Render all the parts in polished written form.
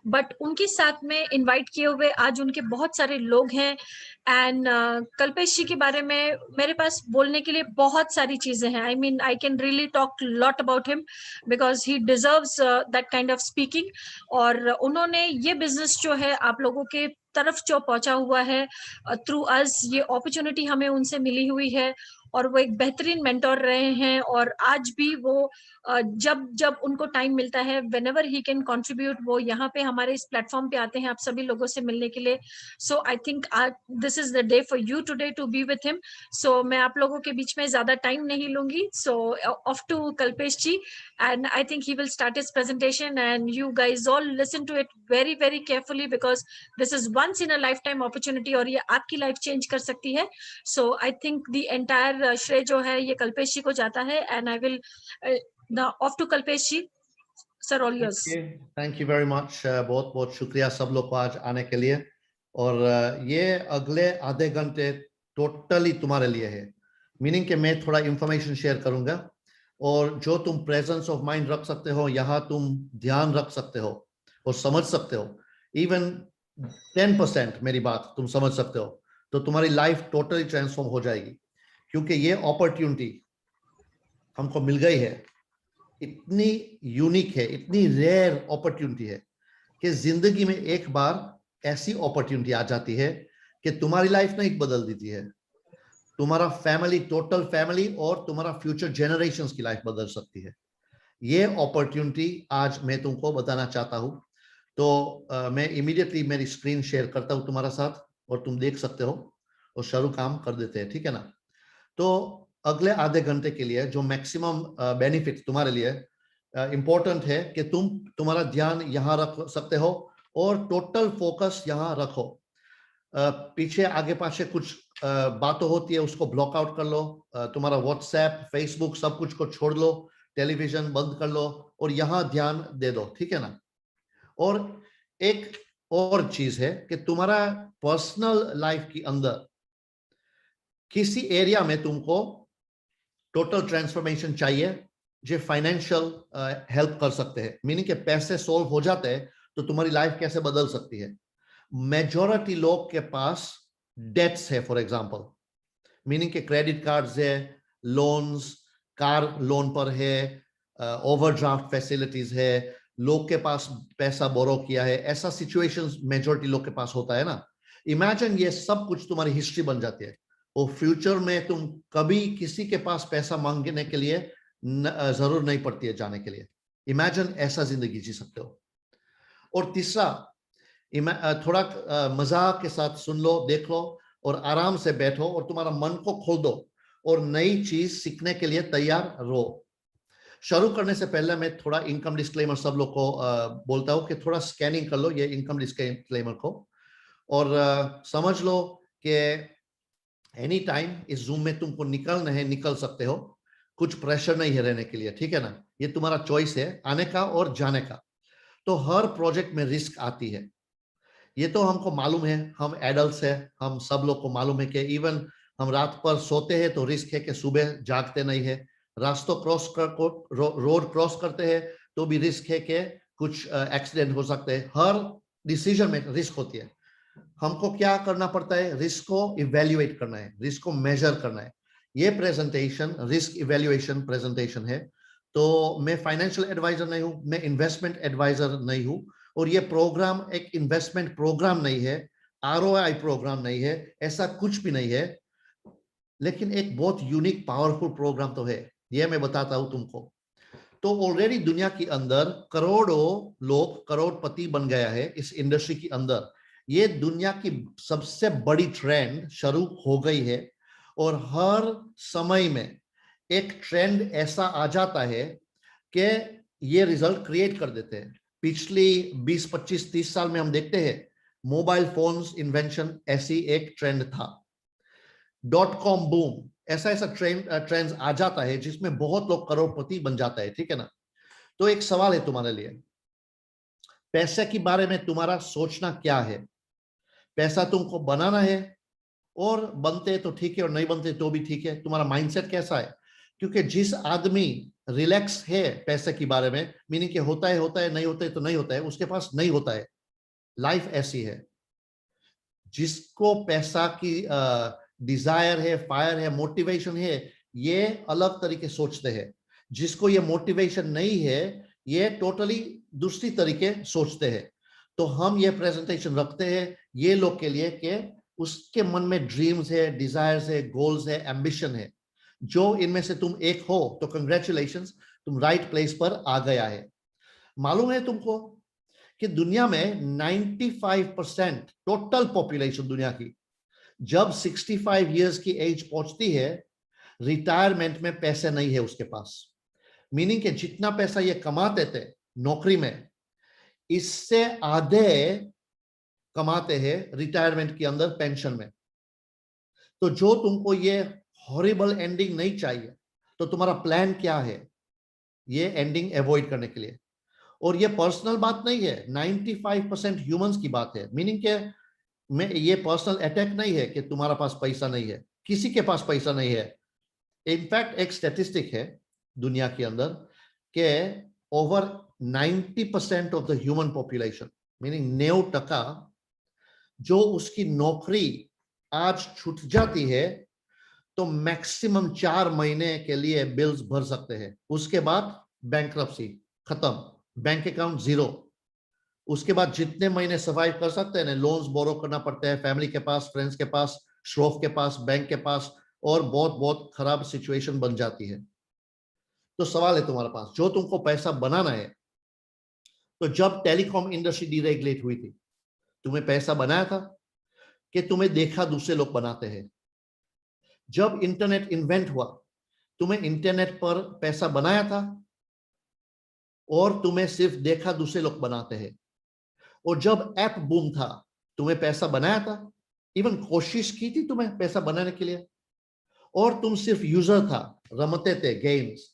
But उनके साथ में इनवाइट किए हुए आज उनके बहुत सारे लोग हैं। एंड कल्पेश जी के बारे में मेरे पास बोलने के लिए बहुत सारी चीजें हैं। I mean I can really talk lot about him because he deserves that kind of speaking. और उन्होंने ये बिजनेस जो है आप लोगों के तरफ जो पहुंचा हुआ है थ्रू अस, ये अपॉर्चुनिटी हमें उनसे मिली हुई है और वो एक बेहतरीन मेंटोर रहे हैं। और आज भी वो जब जब उनको टाइम मिलता है, when ever he can contribute, वो यहाँ पे हमारे इस प्लेटफॉर्म पे आते हैं आप सभी लोगों से मिलने के लिए। So I think this is the day for you today to be with him. So मैं आप लोगों के बीच में ज्यादा टाइम नहीं लूंगी। So off to Kalpesh ji, and I think he will start his presentation and you guys all listen to it very very carefully because this is once in a lifetime opportunity और ये आपकी लाइफ चेंज कर सकती है। So I think the entire श्रेय जो है ये कल्पेश जी को जाता है and I will now off to Kalpesh ji, sir all yours। Thank you very much, बहुत बहुत शुक्रिया सब लोग को आज आने के लिए। और ये अगले आधे घंटे टोटली तुम्हारे लिए है, मीनिंग कि मैं थोड़ा इंफॉर्मेशन शेयर करूंगा और जो तुम प्रेजेंस ऑफ माइंड रख सकते हो, यहाँ तुम ध्यान रख सकते हो और समझ सकते हो, इवन 10% मेरी बात तुम समझ सकते हो, तो तुम्हारी लाइफ टोटली ट्रांसफॉर्म हो जाएगी। क्योंकि ये अपॉर्चुनिटी हमको मिल गई है, इतनी यूनिक है, इतनी रेयर अपॉर्चुनिटी है कि जिंदगी में एक बार ऐसी अपॉर्चुनिटी आ जाती है कि तुम्हारी लाइफ नहीं बदल देती है, तुम्हारा फैमिली, टोटल फैमिली और तुम्हारा फ्यूचर जनरेशंस की लाइफ बदल सकती है। ये अपॉर्चुनिटी आज मैं तुमको बताना चाहता हूं। तो मैं इमीडिएटली मेरी स्क्रीन शेयर करता हूं तुम्हारा साथ और तुम देख सकते हो और शुरू काम कर देते हैं, ठीक है ना। तो अगले आधे घंटे के लिए जो मैक्सिमम बेनिफिट तुम्हारे लिए इंपॉर्टेंट है कि तुम्हारा ध्यान यहाँ रख सकते हो और टोटल फोकस यहाँ रखो। पीछे आगे पाछे कुछ बातें होती है उसको ब्लॉक आउट कर लो, तुम्हारा व्हाट्सएप, फेसबुक सब कुछ को छोड़ लो, टेलीविजन बंद कर लो और यहाँ ध्यान दे दो, ठीक है ना। और एक और चीज है कि तुम्हारा पर्सनल लाइफ के अंदर किसी एरिया में तुमको टोटल ट्रांसफॉर्मेशन चाहिए जो फाइनेंशियल हेल्प कर सकते हैं, मीनिंग के पैसे सोल्व हो जाते हैं तो तुम्हारी लाइफ कैसे बदल सकती है। मेजॉरिटी लोग के पास डेट्स है, फॉर एग्जांपल, मीनिंग के क्रेडिट कार्ड्स है, लोन्स, कार लोन पर है, ओवरड्राफ्ट फैसिलिटीज है, लोग के पास पैसा बोरो किया है, ऐसा सिचुएशंस मेजॉरिटी लोग के पास होता है ना। इमेजिन ये सब कुछ तुम्हारी हिस्ट्री बन जाती है और फ्यूचर में तुम कभी किसी के पास पैसा मांगने के लिए जरूर नहीं पड़ती है जाने के लिए। इमेजिन ऐसा जिंदगी जी सकते हो। और तीसरा, थोड़ा मजाक के साथ सुन लो, देख लो और आराम से बैठो और तुम्हारा मन को खोल दो और नई चीज सीखने के लिए तैयार रहो। शुरू करने से पहले मैं थोड़ा इनकम डिस्क्लेमर सब लोग को बोलता हूँ कि थोड़ा स्कैनिंग कर लो ये इनकम डिस्क्लेमर को और समझ लो कि एनी टाइम इस जूम में तुमको निकलना है, निकल सकते हो, कुछ प्रेशर नहीं है रहने के लिए, ठीक है ना। ये तुम्हारा चॉइस है आने का और जाने का। तो हर प्रोजेक्ट में रिस्क आती है, ये तो हमको मालूम है, हम एडल्ट्स है, हम सब लोग को मालूम है कि इवन हम रात पर सोते हैं तो रिस्क है कि सुबह जागते नहीं है, रास्तों रोड क्रॉस करते हैं तो भी रिस्क है कि कुछ एक्सीडेंट हो सकते हैं। हर डिसीजन में रिस्क होती है। हमको क्या करना पड़ता है, रिस्क को इवेल्युएट करना है, रिस्क को मेजर करना है। ये प्रेजेंटेशन रिस्क इवेल्युएशन प्रेजेंटेशन है। तो मैं फाइनेंशियल एडवाइजर नहीं हूं, मैं इन्वेस्टमेंट एडवाइजर नहीं हूं और ये प्रोग्राम एक इन्वेस्टमेंट प्रोग्राम नहीं है, आरओआई प्रोग्राम नहीं है, ऐसा कुछ भी नहीं है, लेकिन एक बहुत यूनिक पावरफुल प्रोग्राम तो है, ये मैं बताता हूं तुमको। तो ऑलरेडी दुनिया के अंदर करोड़ों लोग करोड़पति बन गया है इस इंडस्ट्री के अंदर। ये दुनिया की सबसे बड़ी ट्रेंड शुरू हो गई है और हर समय में एक ट्रेंड ऐसा आ जाता है कि ये रिजल्ट क्रिएट कर देते हैं। पिछली 20, 25, 30 साल में हम देखते हैं मोबाइल फोन्स इन्वेंशन ऐसी एक ट्रेंड था, .com बूम, ऐसा ट्रेंड आ जाता है जिसमें बहुत लोग करोड़पति बन जाता है, ठीक है ना। तो एक सवाल है तुम्हारे लिए, पैसे के बारे में तुम्हारा सोचना क्या है। पैसा तुमको बनाना है और बनते तो ठीक है और नहीं बनते तो भी ठीक है, तुम्हारा माइंडसेट कैसा है। क्योंकि जिस आदमी रिलैक्स है पैसे के बारे में, मीनिंग कि होता है, नहीं होता है तो नहीं होता है, उसके पास नहीं होता है। लाइफ ऐसी है। जिसको पैसा की डिजायर है, फायर है, मोटिवेशन है, ये अलग तरीके सोचते हैं। जिसको ये मोटिवेशन नहीं है, ये टोटली दूसरी तरीके सोचते हैं। तो हम ये प्रेजेंटेशन रखते हैं ये लोग के लिए कि उसके मन में ड्रीम्स है, डिजायर्स है, गोल्स है, एम्बिशन है। जो इनमें से तुम एक हो तो कंग्रेचुलेशंस, तुम राइट प्लेस पर आ गया है। मालूम है तुमको कि दुनिया में 95% टोटल पॉपुलेशन दुनिया की जब 65 इयर्स की एज पहुंचती है, रिटायरमेंट में पैसे नहीं है उसके पास। मीनिंग कि जितना पैसा ये कमाते थे नौकरी में, इससे आधे कमाते हैं रिटायरमेंट के अंदर पेंशन में। तो जो तुमको ये हॉरिबल एंडिंग नहीं चाहिए, तो तुम्हारा प्लान क्या है ये एंडिंग अवॉइड करने के लिए? और ये पर्सनल बात नहीं है, 95% ह्यूमंस की बात है। मीनिंग के मैं ये पर्सनल अटैक नहीं है कि तुम्हारा पास पैसा नहीं है, किसी के पास पैसा नहीं है। इनफैक्ट एक स्टैटिस्टिक है दुनिया के अंदर कि over 90% of the human population, meaning 90%, जो उसकी नौकरी आज छूट जाती है तो मैक्सिमम 4 महीने के लिए बिल्स भर सकते हैं। उसके बाद बैंकरप्सी खत्म, बैंक अकाउंट जीरो। उसके बाद जितने महीने सर्वाइव कर सकते हैं ना, लोन्स बोरो करना पड़ता है फैमिली के पास, फ्रेंड्स के पास, श्रोफ के पास, बैंक के पास, और बहुत बहुत खराब सिचुएशन बन जाती है। तो सवाल है तुम्हारे पास, जो तुमको पैसा बनाना है, तो जब टेलीकॉम इंडस्ट्री डीरेगुलेट हुई थी, तुम्हें पैसा बनाया था कि तुम्हें देखा दूसरे लोग बनाते हैं? जब इंटरनेट इन्वेंट हुआ, तुम्हें इंटरनेट पर पैसा बनाया था और तुम्हें सिर्फ देखा दूसरे लोग बनाते हैं? और जब ऐप बूम था, तुम्हें पैसा बनाया था? इवन कोशिश की थी तुम्हें पैसा बनाने के लिए? और तुम सिर्फ यूजर था, रमते थे गेम्स,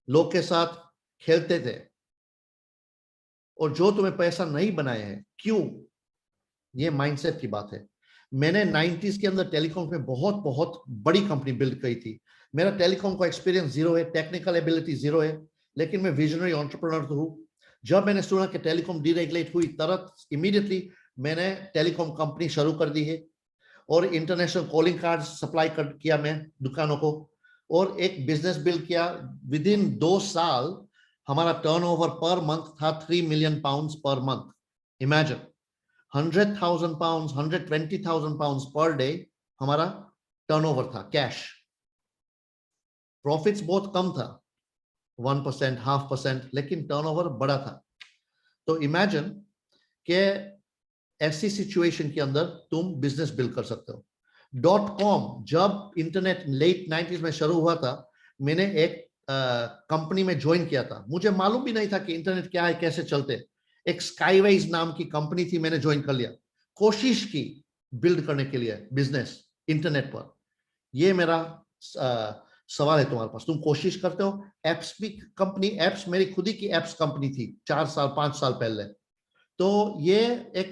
लोग के साथ खेलते थे। और जो तुम्हें पैसा नहीं बनाया है, क्यों? ये माइंडसेट की बात है। मैंने 90s के अंदर टेलीकॉम में बहुत बहुत बड़ी कंपनी बिल्ड की थी। मेरा टेलीकॉम का एक्सपीरियंस जीरो है, टेक्निकल एबिलिटी जीरो है, लेकिन मैं विजनरी एंटरप्रेन्योर तो हूं। जब मैंने सुना कि टेलीकॉम डीरेगुलेट हुई, तुरंत इमीडिएटली मैंने टेलीकॉम कंपनी शुरू कर दी है और इंटरनेशनल कॉलिंग कार्ड सप्लाई किया मैं दुकानों को, और एक बिजनेस बिल्ड किया। विद इन 2 साल हमारा टर्नओवर पर मंथ था 3 million pounds per month. Imagine, 100,000 pounds, 120,000 pounds per day हमारा टर्नओवर था कैश। प्रॉफिट्स बहुत कम था, 1%, 0.5%, लेकिन टर्नओवर बड़ा था। तो इमेजिन के ऐसी सिचुएशन के अंदर तुम बिजनेस बिल्ड कर सकते हो। .com जब इंटरनेट लेट 90s में शुरू हुआ था, मैंने एक कंपनी में ज्वाइन किया था। मुझे मालूम भी नहीं था कि इंटरनेट क्या है, कैसे चलते। एक स्काईवेज नाम की कंपनी थी, मैंने ज्वाइन कर लिया। कोशिश की बिल्ड करने के लिए बिजनेस इंटरनेट पर। ये मेरा सवाल है तुम्हारे पास, तुम कोशिश करते हो? एप्स भी कंपनी, एप्स मेरी खुद ही की एप्स कंपनी थी 4 साल 5 साल पहले। तो ये एक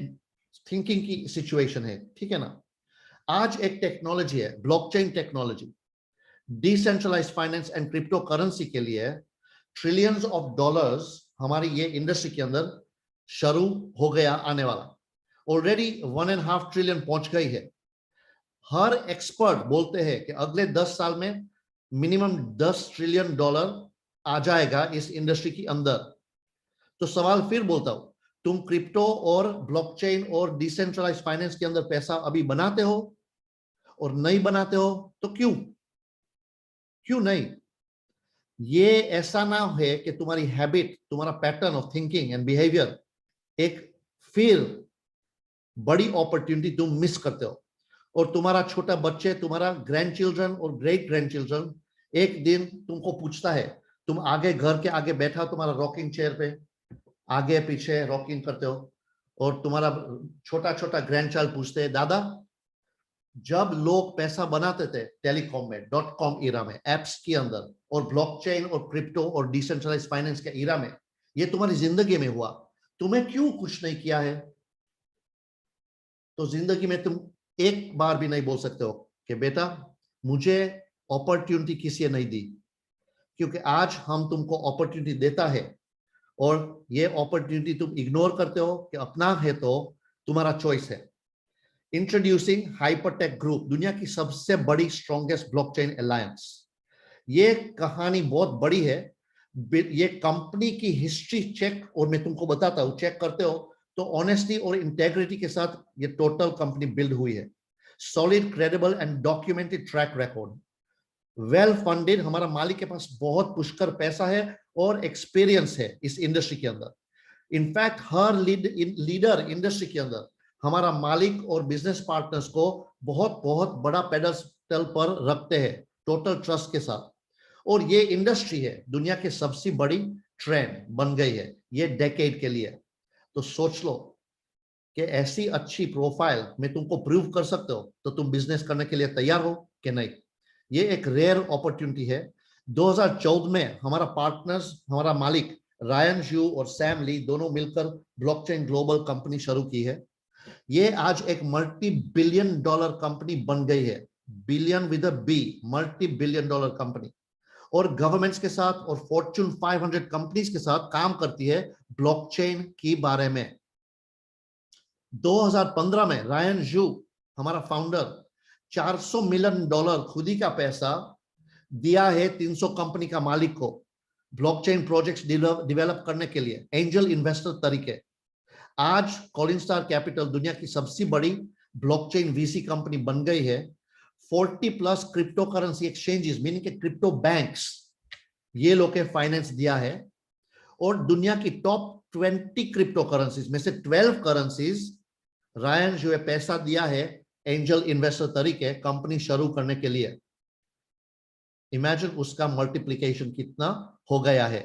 थिंकिंग की सिचुएशन है, ठीक है ना? आज एक टेक्नोलॉजी है, blockchain technology, decentralised finance and crypto currency के लिए ट्रिलियंस ऑफ डॉलर्स हमारी ये इंडस्ट्री के अंदर शुरू हो गया आने वाला। ऑलरेडी 1.5 ट्रिलियन पहुंच गई है। हर एक्सपर्ट बोलते हैं कि अगले 10 साल में मिनिमम 10 ट्रिलियन डॉलर आ जाएगा इस इंडस्ट्री के अंदर। तो सवाल फिर बोलता हूं, तुम क्रिप्टो और ब्लॉकचेन और डिसेंट्रलाइज्ड फाइनेंस के अंदर पैसा अभी बनाते हो? और नहीं बनाते हो तो क्यों? क्यों नहीं? ये ऐसा ना है कि तुम्हारी हैबिट, तुम्हारा pattern of thinking and behaviour एक फिर बड़ी अपॉर्चुनिटी तुम मिस करते हो। और तुम्हारा छोटा बच्चे, तुम्हारा ग्रैंड चिल्ड्रन और ग्रेट ग्रैंड चिल्ड्रन एक दिन तुमको पूछता है, तुम आगे घर के आगे बैठा तुम्हारा रॉकिंग चेयर पे, आगे पीछे रॉकिंग करते हो, और तुम्हारा छोटा छोटा ग्रैंड चाइल्ड पूछते हैं, दादा जब लोग पैसा बनाते थे टेलीकॉम में, .com इरा में, एप्स के अंदर, और ब्लॉकचेन और क्रिप्टो और डिसेंट्रलाइज्ड फाइनेंस के इरा में, ये तुम्हारी जिंदगी में हुआ, तुम्हें क्यों कुछ नहीं किया है? तो जिंदगी में तुम एक बार भी नहीं बोल सकते हो कि बेटा मुझे अपॉर्चुनिटी किसी ने नहीं दी, क्योंकि आज हम तुमको अपॉर्चुनिटी देता है और ये अपॉर्चुनिटी तुम इग्नोर करते हो कि अपना है तो तुम्हारा चॉइस है। इंट्रोड्यूसिंग हाइपरटेक ग्रुप, दुनिया की सबसे बड़ी स्ट्रॉन्गेस्ट ब्लॉकचेन अलायंस। ये कहानी बहुत बड़ी है। ये कंपनी की हिस्ट्री चेक, और मैं तुमको बताता हूं, चेक करते हो तो ऑनेस्टी और इंटेग्रिटी के साथ ये टोटल कंपनी बिल्ड हुई है। Solid, credible and documented track record, well funded. हमारा मालिक के पास बहुत पुष्कर पैसा है और एक्सपीरियंस है इस इंडस्ट्री के अंदर। इनफैक्ट हर लीडर इंडस्ट्री के अंदर हमारा मालिक और बिजनेस पार्टनर्स को बहुत बहुत बड़ा पेडस्टल पर रखते हैं, टोटल ट्रस्ट के साथ। और ये इंडस्ट्री है दुनिया की सबसे बड़ी ट्रेंड बन गई है ये डेकेड के लिए। तो सोच लो कि ऐसी अच्छी प्रोफाइल में तुमको प्रूव कर सकते हो तो तुम बिजनेस करने के लिए तैयार हो कि नहीं। ये एक रेयर अपॉर्चुनिटी है। 2014 में हमारा पार्टनर्स, हमारा मालिक रायन जू और सैम ली दोनों मिलकर ब्लॉकचेन ग्लोबल कंपनी शुरू की है। ये आज एक मल्टी बिलियन डॉलर कंपनी बन गई है। Billion with a B, multi billion dollar company. और गवर्नमेंट्स के साथ और फॉर्च्यून 500 कंपनीज के साथ काम करती है ब्लॉकचेन के बारे में। 2015 में रायन जू, हमारा फाउंडर, $400 मिलियन खुद ही का पैसा दिया है 300 कंपनी का मालिक को ब्लॉकचेन प्रोजेक्ट्स डेवलप करने के लिए, एंजल इन्वेस्टर तरीके। आज कॉलिनस्टार कैपिटल दुनिया की सबसे बड़ी ब्लॉकचेन वीसी कंपनी बन गई है। 40+ क्रिप्टो करेंसी एक्सचेंजेस, मीनिंग के क्रिप्टो बैंक्स, ये लोग के फाइनेंस दिया है। और दुनिया की टॉप 20 क्रिप्टो करेंसीज में से 12 करेंसीज रायन जो है पैसा दिया है एंजल इन्वेस्टर तरीके कंपनी शुरू करने के लिए। इमेजिन उसका मल्टीप्लिकेशन कितना हो गया है।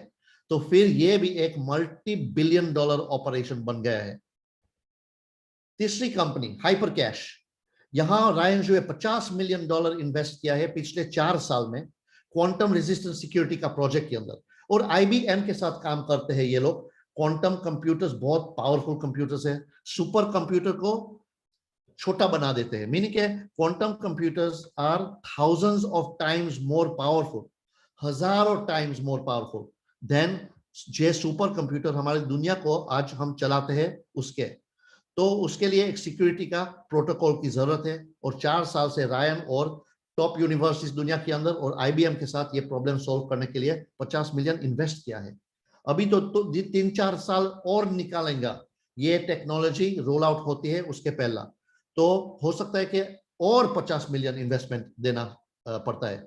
तो फिर ये भी एक मल्टी बिलियन डॉलर ऑपरेशन बन गया है। तीसरी कंपनी हाइपर कैश, यहां रायन जो है $50 मिलियन इन्वेस्ट किया है पिछले 4 साल में क्वांटम रेजिस्टेंस सिक्योरिटी का प्रोजेक्ट के अंदर। और आईबीएम के साथ काम करते हैं ये लोग। क्वांटम कंप्यूटर्स बहुत पावरफुल कंप्यूटर्स है, सुपर कंप्यूटर को छोटा बना देते हैं, मीनिंग के quantum computers are thousands of times more powerful, हजारों टाइम्स मोर पावरफुल देन जे सुपर कंप्यूटर हमारी दुनिया को आज हम चलाते हैं उसके। तो उसके लिए एक सिक्योरिटी का प्रोटोकॉल की जरूरत है। और 4 साल से रायन और टॉप यूनिवर्सिटीज दुनिया के अंदर और आईबीएम के साथ ये प्रॉब्लम सॉल्व करने के लिए 50 मिलियन इन्वेस्ट किया है। अभी तो 3-4 साल और निकालेंगे, ये टेक्नोलॉजी रोल आउट होती है उसके पहला, तो हो सकता है कि और 50 मिलियन इन्वेस्टमेंट देना पड़ता है।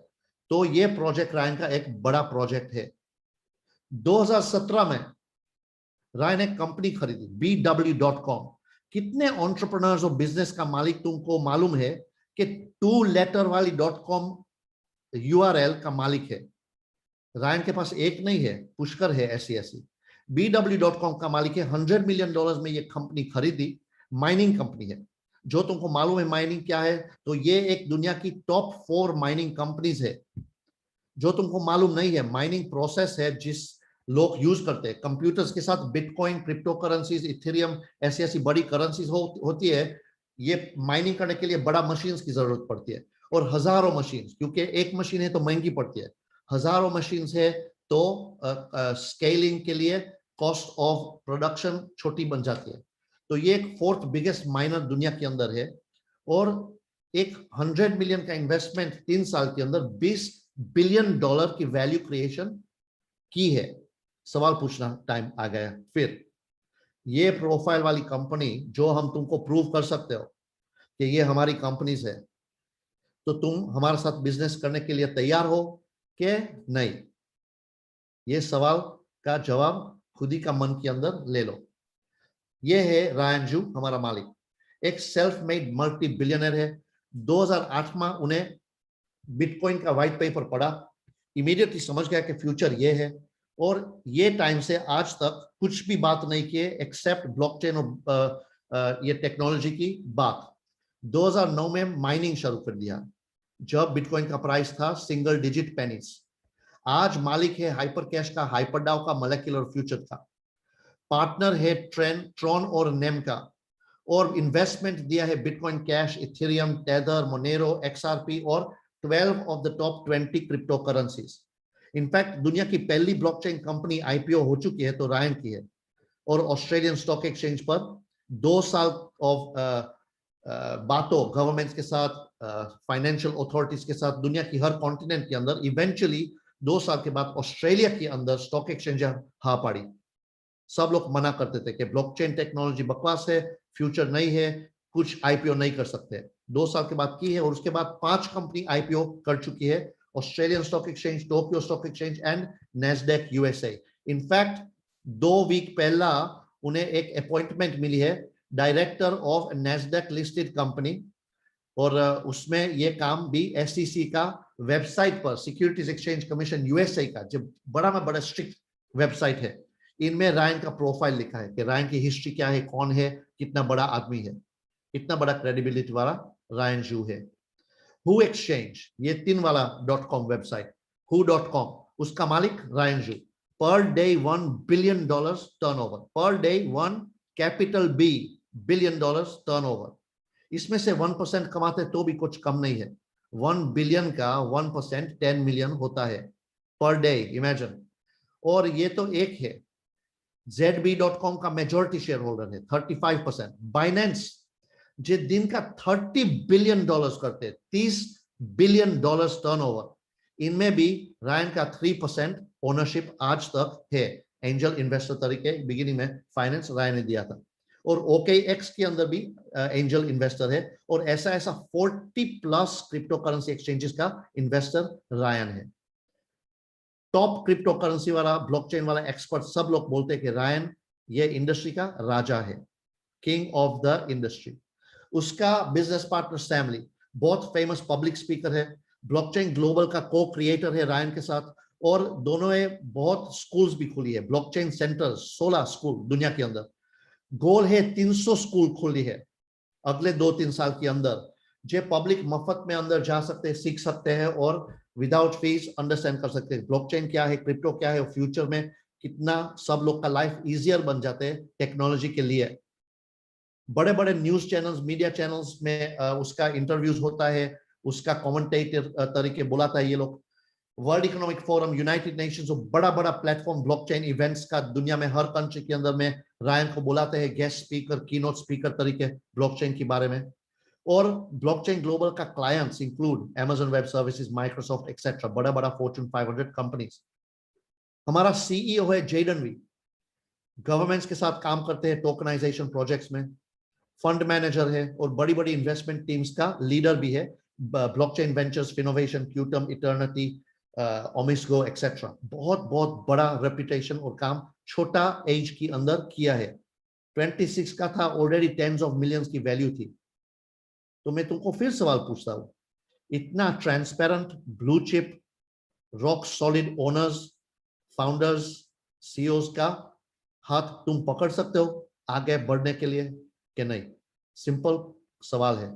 तो ये प्रोजेक्ट रायन का एक बड़ा प्रोजेक्ट है। 2017 में रायन एक कंपनी खरीदी BW.com। कितने एंटरप्रेन्योर्स और बिजनेस का मालिक तुमको मालूम है कि 2 लेटर वाली .com URL का मालिक है? रायन के पास एक नहीं है, पुष्कर है ऐसी। BW.com का मालिक है। $100 मिलियन में ये कंपनी खरीदी। माइनिंग कंपनी है। जो तुमको मालूम है माइनिंग क्या है, तो ये एक दुनिया की टॉप 4 माइनिंग कंपनीज है। जो तुमको मालूम नहीं है, माइनिंग प्रोसेस है जिस लोग यूज करते हैं कंप्यूटर्स के साथ बिटकॉइन, क्रिप्टो करेंसीज, इथेरियम, ऐसी बड़ी करेंसीज होती है। ये माइनिंग करने के लिए बड़ा मशीन्स की जरूरत पड़ती है और हजारों मशीन्स, क्योंकि एक मशीन है तो महंगी पड़ती है, हजारों मशीन्स है तो स्केलिंग के लिए कॉस्ट ऑफ प्रोडक्शन छोटी बन जाती है। तो ये एक 4th बिगेस्ट माइनर दुनिया के अंदर है। और एक 100 मिलियन का इन्वेस्टमेंट 3 साल के अंदर $20 बिलियन की वैल्यू क्रिएशन की है। सवाल पूछना टाइम आ गया। फिर ये प्रोफाइल वाली कंपनी जो हम तुमको प्रूव कर सकते हो कि ये हमारी कंपनीज है, तो तुम हमारे साथ बिजनेस करने के लिए तैयार हो कि नहीं? ये सवाल का जवाब खुद ही का मन के अंदर ले लो। ये है रायन जू, हमारा मालिक, एक सेल्फ मेड मल्टी बिलियनर है। 2008 में उन्हें बिटकॉइन का व्हाइट पेपर पढ़ा, इमीडिएटली समझ गया कि फ्यूचर ये है। और ये टाइम से आज तक कुछ भी बात नहीं किए एक्सेप्ट ब्लॉकचेन और ये टेक्नोलॉजी की बात। 2009 में माइनिंग शुरू कर दिया जब बिटकॉइन का प्राइस था सिंगल डिजिट पेनीज। आज मालिक है हाइपर कैश का, हाइपरडाव का, मोलेक्युलर फ्यूचर का। पार्टनर है ट्रॉन और नेम का। और इन्वेस्टमेंट दिया है bitcoin cash, Ethereum, tether, Monero, XRP और 12 of the top 20 crypto currencies. In fact दुनिया की पहली ब्लॉकचेन कंपनी आईपीओ हो चुकी है तो रायन की है, और ऑस्ट्रेलियन स्टॉक एक्सचेंज पर 2 साल ऑफ बातों गवर्नमेंट्स के साथ, फाइनेंशियल अथॉरिटीज के साथ, दुनिया की हर कॉन्टिनेंट के अंदर, इवेंचुअली 2 साल के बाद ऑस्ट्रेलिया के अंदर स्टॉक एक्सचेंज हाँ पाड़ी। सब लोग मना करते थे कि ब्लॉकचेन टेक्नोलॉजी बकवास है, फ्यूचर नहीं है, कुछ आईपीओ नहीं कर सकते। 2 साल के बाद की है, और उसके बाद 5 कंपनी आईपीओ कर चुकी है, Australian stock exchange, Tokyo stock exchange and Nasdaq USA. In fact 2 week पहला उन्हें एक अपॉइंटमेंट मिली है director of Nasdaq listed company, और उसमें ये काम भी एसईसी का वेबसाइट पर, सिक्योरिटीज एक्सचेंज कमीशन यूएसए का जो बड़ा में बड़ा स्ट्रिक्ट वेबसाइट है, इनमें रायन का प्रोफाइल लिखा है कि रायन की हिस्ट्री क्या है, कौन है, कितना बड़ा आदमी है, इतना बड़ा क्रेडिबिलिटी वाला रायन जू है। हु एक्सचेंज, ये 3 वाला .com वेबसाइट, who.com, उसका मालिक रायन जू। Per day $1 billion turnover, per day 1 capital B billion turnover. इसमें से 1% कमाते तो भी कुछ कम नहीं है। 1 बिलियन का 1% 10 मिलियन होता है पर डे, इमेजिन। और ये तो एक है, ZB.com का मेजॉरिटी शेयर होल्डर है 35%। बाइनेंस जो दिन का $30 बिलियन करते, $30 बिलियन टर्नओवर, इनमें भी रायन का 3% ओनरशिप आज तक है। एंजल इन्वेस्टर तरीके बिगिनिंग में फाइनेंस रायन ने दिया था, और OKX के अंदर भी एंजल इन्वेस्टर है, और ऐसा 40+ क्रिप्टो करेंसी एक्सचेंजेस का इन्वेस्टर रायन है। टॉप क्रिप्टो करेंसी वाला, ब्लॉकचेन वाला एक्सपर्ट सब लोग बोलते हैं कि रायन ये इंडस्ट्री का राजा है, किंग ऑफ द इंडस्ट्री। उसका बिजनेस पार्टनर सैम ली बहुत फेमस पब्लिक स्पीकर है, ब्लॉकचेन ग्लोबल का को क्रिएटर है रायन के साथ, और दोनों ने बहुत स्कूल्स भी खुली है, ब्लॉकचेन सेंटर 16 स्कूल दुनिया के अंदर। गोल है 300 स्कूल खोली है अगले 2-3 साल के अंदर, जो पब्लिक मफत में अंदर जा सकते हैं, सीख सकते हैं, और विदाउट फीस अंडरस्टैंड कर सकते हैं ब्लॉकचेन क्या है, क्रिप्टो क्या है, और फ्यूचर में कितना सब लोग का लाइफ इजियर बन जाते हैं टेक्नोलॉजी के लिए। बड़े बड़े न्यूज चैनल्स, मीडिया चैनल्स में उसका इंटरव्यूज होता है, उसका कमेंटेटर तरीके बुलाता है ये लोग। World economic forum, United Nations, बड़ा बड़ा प्लेटफॉर्म ब्लॉकचेन इवेंट्स का दुनिया में हर कंट्री के अंदर में रायन को बुलाते हैं गेस्ट स्पीकर, कीनोट स्पीकर तरीके ब्लॉकचेन के बारे में। और ब्लॉकचेन ग्लोबल का clients include Amazon web services, Microsoft etcetera, बड़ा बड़ा फॉर्च्यून 500 कंपनीज। हमारा सीईओ है जेडन वी, गवर्नमेंट्स के साथ काम करते हैं टोकनाइजेशन प्रोजेक्ट्स में, फंड मैनेजर है, और बड़ी बड़ी इन्वेस्टमेंट टीम्स का लीडर भी है, blockchain ventures, Finnovation, Qtum, Eternity, OmiseGO etcetera. बहुत बहुत बड़ा रेपुटेशन और काम छोटा एज के अंदर किया है। 26 का था, ऑलरेडी टेंस ऑफ मिलियंस की वैल्यू थी। तो मैं तुमको फिर सवाल पूछता हूं, इतना transparent, blue chip, rock solid owners, founders, CEOs का हाथ तुम पकड़ सकते हो आगे बढ़ने के लिए कि नहीं? सिंपल सवाल है।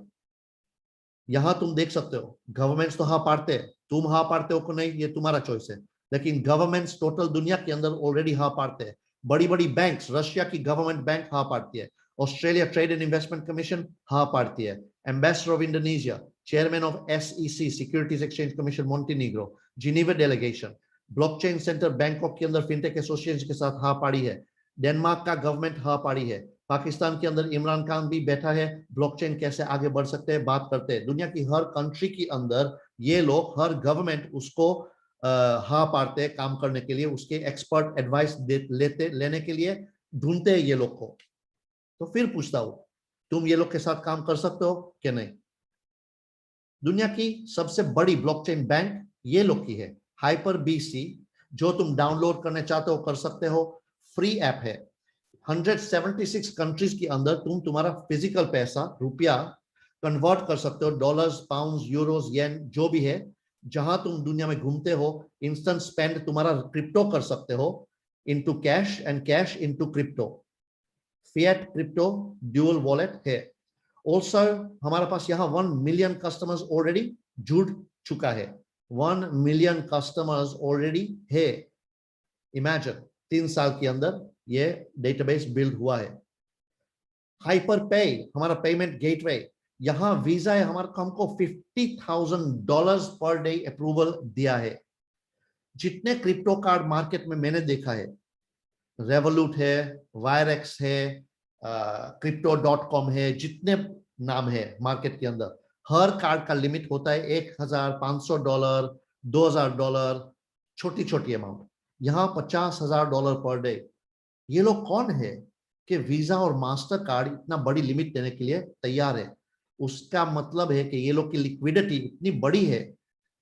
यहां तुम देख सकते हो गवर्नमेंट्स तो हाँ पाड़ते हैं, तुम हाँ पाड़ते हो कि नहीं ये तुम्हारा चॉइस है, लेकिन गवर्नमेंट्स टोटल दुनिया के अंदर ऑलरेडी हाँ पाड़ते हैं। बड़ी बड़ी बैंक्स, रशिया की गवर्नमेंट बैंक हाँ पाड़ती है, Australia trade and investment commission हाँ पाड़ती है, ambassador of Indonesia, chairman of SEC securities exchange commission Montenegro, Geneva delegation, blockchain centre Bangkok के अंदर फिनटेक एसोसिएशन के साथ हाँ पाड़ी है, डेनमार्क का गवर्नमेंट हाँ पाड़ी है, पाकिस्तान के अंदर इमरान खान भी बैठा है, ब्लॉकचेन कैसे आगे बढ़ सकते हैं बात करते हैं। दुनिया की हर कंट्री के अंदर ये लोग, हर गवर्नमेंट उसको हाँ पाड़ते हैं काम करने के लिए, उसके एक्सपर्ट एडवाइस लेने के लिए ढूंढते हैं ये लोग को। तो फिर पूछता हूं, तुम ये लोग के साथ काम कर सकते हो कि नहीं? दुनिया की सबसे बड़ी ब्लॉकचेन बैंक ये लोग की है, HyperBC, जो तुम डाउनलोड करने चाहते हो कर सकते हो, फ्री ऐप है। 176 कंट्रीज के अंदर तुम तुम्हारा फिजिकल पैसा, रुपया कन्वर्ट कर सकते हो, डॉलर्स, पाउंड्स, यूरोस, येन, जो भी है, जहां तुम दुनिया में घूमते हो, इंस्टेंट स्पेंड तुम्हारा क्रिप्टो कर सकते हो into cash and cash into crypto. Fiat crypto dual wallet है। ऑल्सो हमारे पास यहाँ 1 मिलियन कस्टमर्स ऑलरेडी जुड़ चुका है, 1 मिलियन कस्टमर्स ऑलरेडी है। इमेजिन 3 साल के अंदर ये डेटाबेस बिल्ड हुआ है। हाइपरपे हमारा पेमेंट गेटवे, यहां वीजा है हमारा, हमको $50,000 पर डे अप्रूवल दिया है। जितने क्रिप्टो कार्ड मार्केट में मैंने देखा है, रेवोलूट है, वायरएक्स है, crypto.com है, जितने नाम है मार्केट के अंदर, हर कार्ड का लिमिट होता है $1,500, $2,000, छोटी छोटी अमाउंट। यहाँ $50,000 पर डे। ये लोग कौन है कि वीजा और मास्टर कार्ड इतना बड़ी लिमिट देने के लिए तैयार है? उसका मतलब है कि ये लोग की लिक्विडिटी इतनी बड़ी है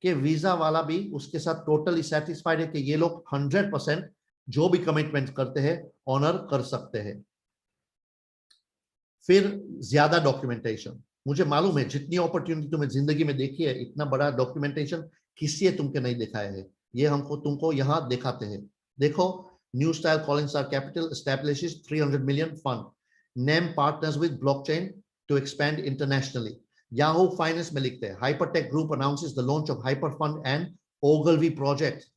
कि वीजा वाला भी उसके साथ टोटली सेटिस्फाइड है कि ये लोग 100% जो भी कमिटमेंट करते हैं ऑनर कर सकते हैं। फिर ज्यादा डॉक्यूमेंटेशन। मुझे मालूम है जितनी अपॉर्चुनिटी तुम्हें जिंदगी में देखी है, इतना बड़ा डॉक्यूमेंटेशन किसी ने तुमके नहीं दिखाया है। ये हमको तुमको यहाँ दिखाते हैं। देखो, new style calling star capital establishes 300 million fund, name partners with blockchain to expand internationally। Yahoo Finance में लिखते हैं, Hypertech Group announces the launch of Hyperfund and Ogilvy project।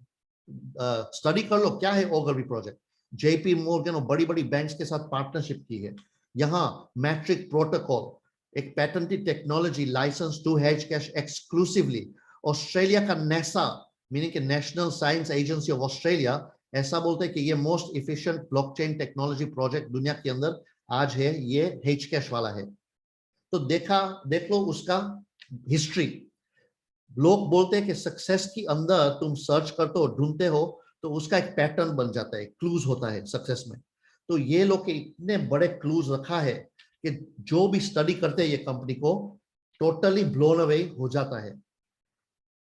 Study कर लो क्या है ओगलवी प्रोजेक्ट। जेपी मॉर्गन और बड़ी बड़ी banks के साथ पार्टनरशिप की है। यहाँ मैट्रिक प्रोटोकॉल, एक patented technology licence to hedge cash exclusively. Australia का NESA, meaning national science agency of Australia, ऐसा बोलते हैं कि ये most efficient blockchain technology project दुनिया के अंदर आज है, ये हेज कैश वाला है। तो देख लो उसका हिस्ट्री। लोग बोलते हैं कि सक्सेस के अंदर तुम सर्च करते हो, ढूंढते हो, तो उसका एक पैटर्न बन जाता है, क्लूज होता है सक्सेस में। तो ये लोग के इतने बड़े क्लूज रखा है कि जो भी स्टडी करते हैं ये कंपनी को, टोटली ब्लोन अवे हो जाता है।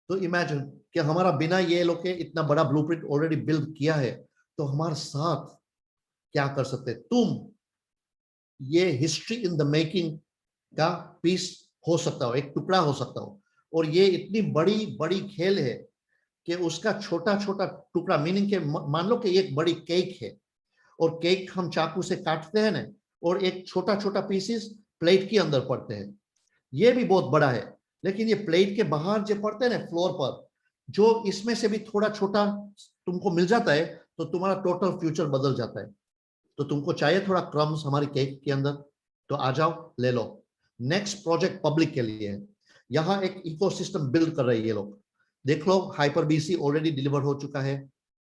तो इमेजिन कि हमारा बिना ये लोग के इतना बड़ा ब्लूप्रिंट ऑलरेडी बिल्ड किया है, तो हमारे साथ क्या कर सकते हैं तुम? ये हिस्ट्री इन द मेकिंग का पीस हो सकता हो, एक टुकड़ा हो सकता हो। और ये इतनी बड़ी बड़ी खेल है कि उसका छोटा छोटा टुकड़ा, मीनिंग के मान लो कि एक बड़ी केक है, और केक हम चाकू से काटते हैं ना, और एक छोटा छोटा पीसेस प्लेट के अंदर पड़ते हैं। ये भी बहुत बड़ा है, लेकिन ये प्लेट के बाहर जो पड़ते हैं ना फ्लोर पर, जो इसमें से भी थोड़ा छोटा तुमको मिल जाता है, तो तुम्हारा टोटल फ्यूचर बदल जाता है। तो तुमको चाहिए थोड़ा क्रम्स हमारी केक के अंदर, तो आ जाओ ले लो। नेक्स्ट प्रोजेक्ट पब्लिक के लिए है। यहाँ एक इकोसिस्टम बिल्ड कर रहे हैं ये लोग। देख लो, हाइपर बीसी ऑलरेडी डिलीवर हो चुका है,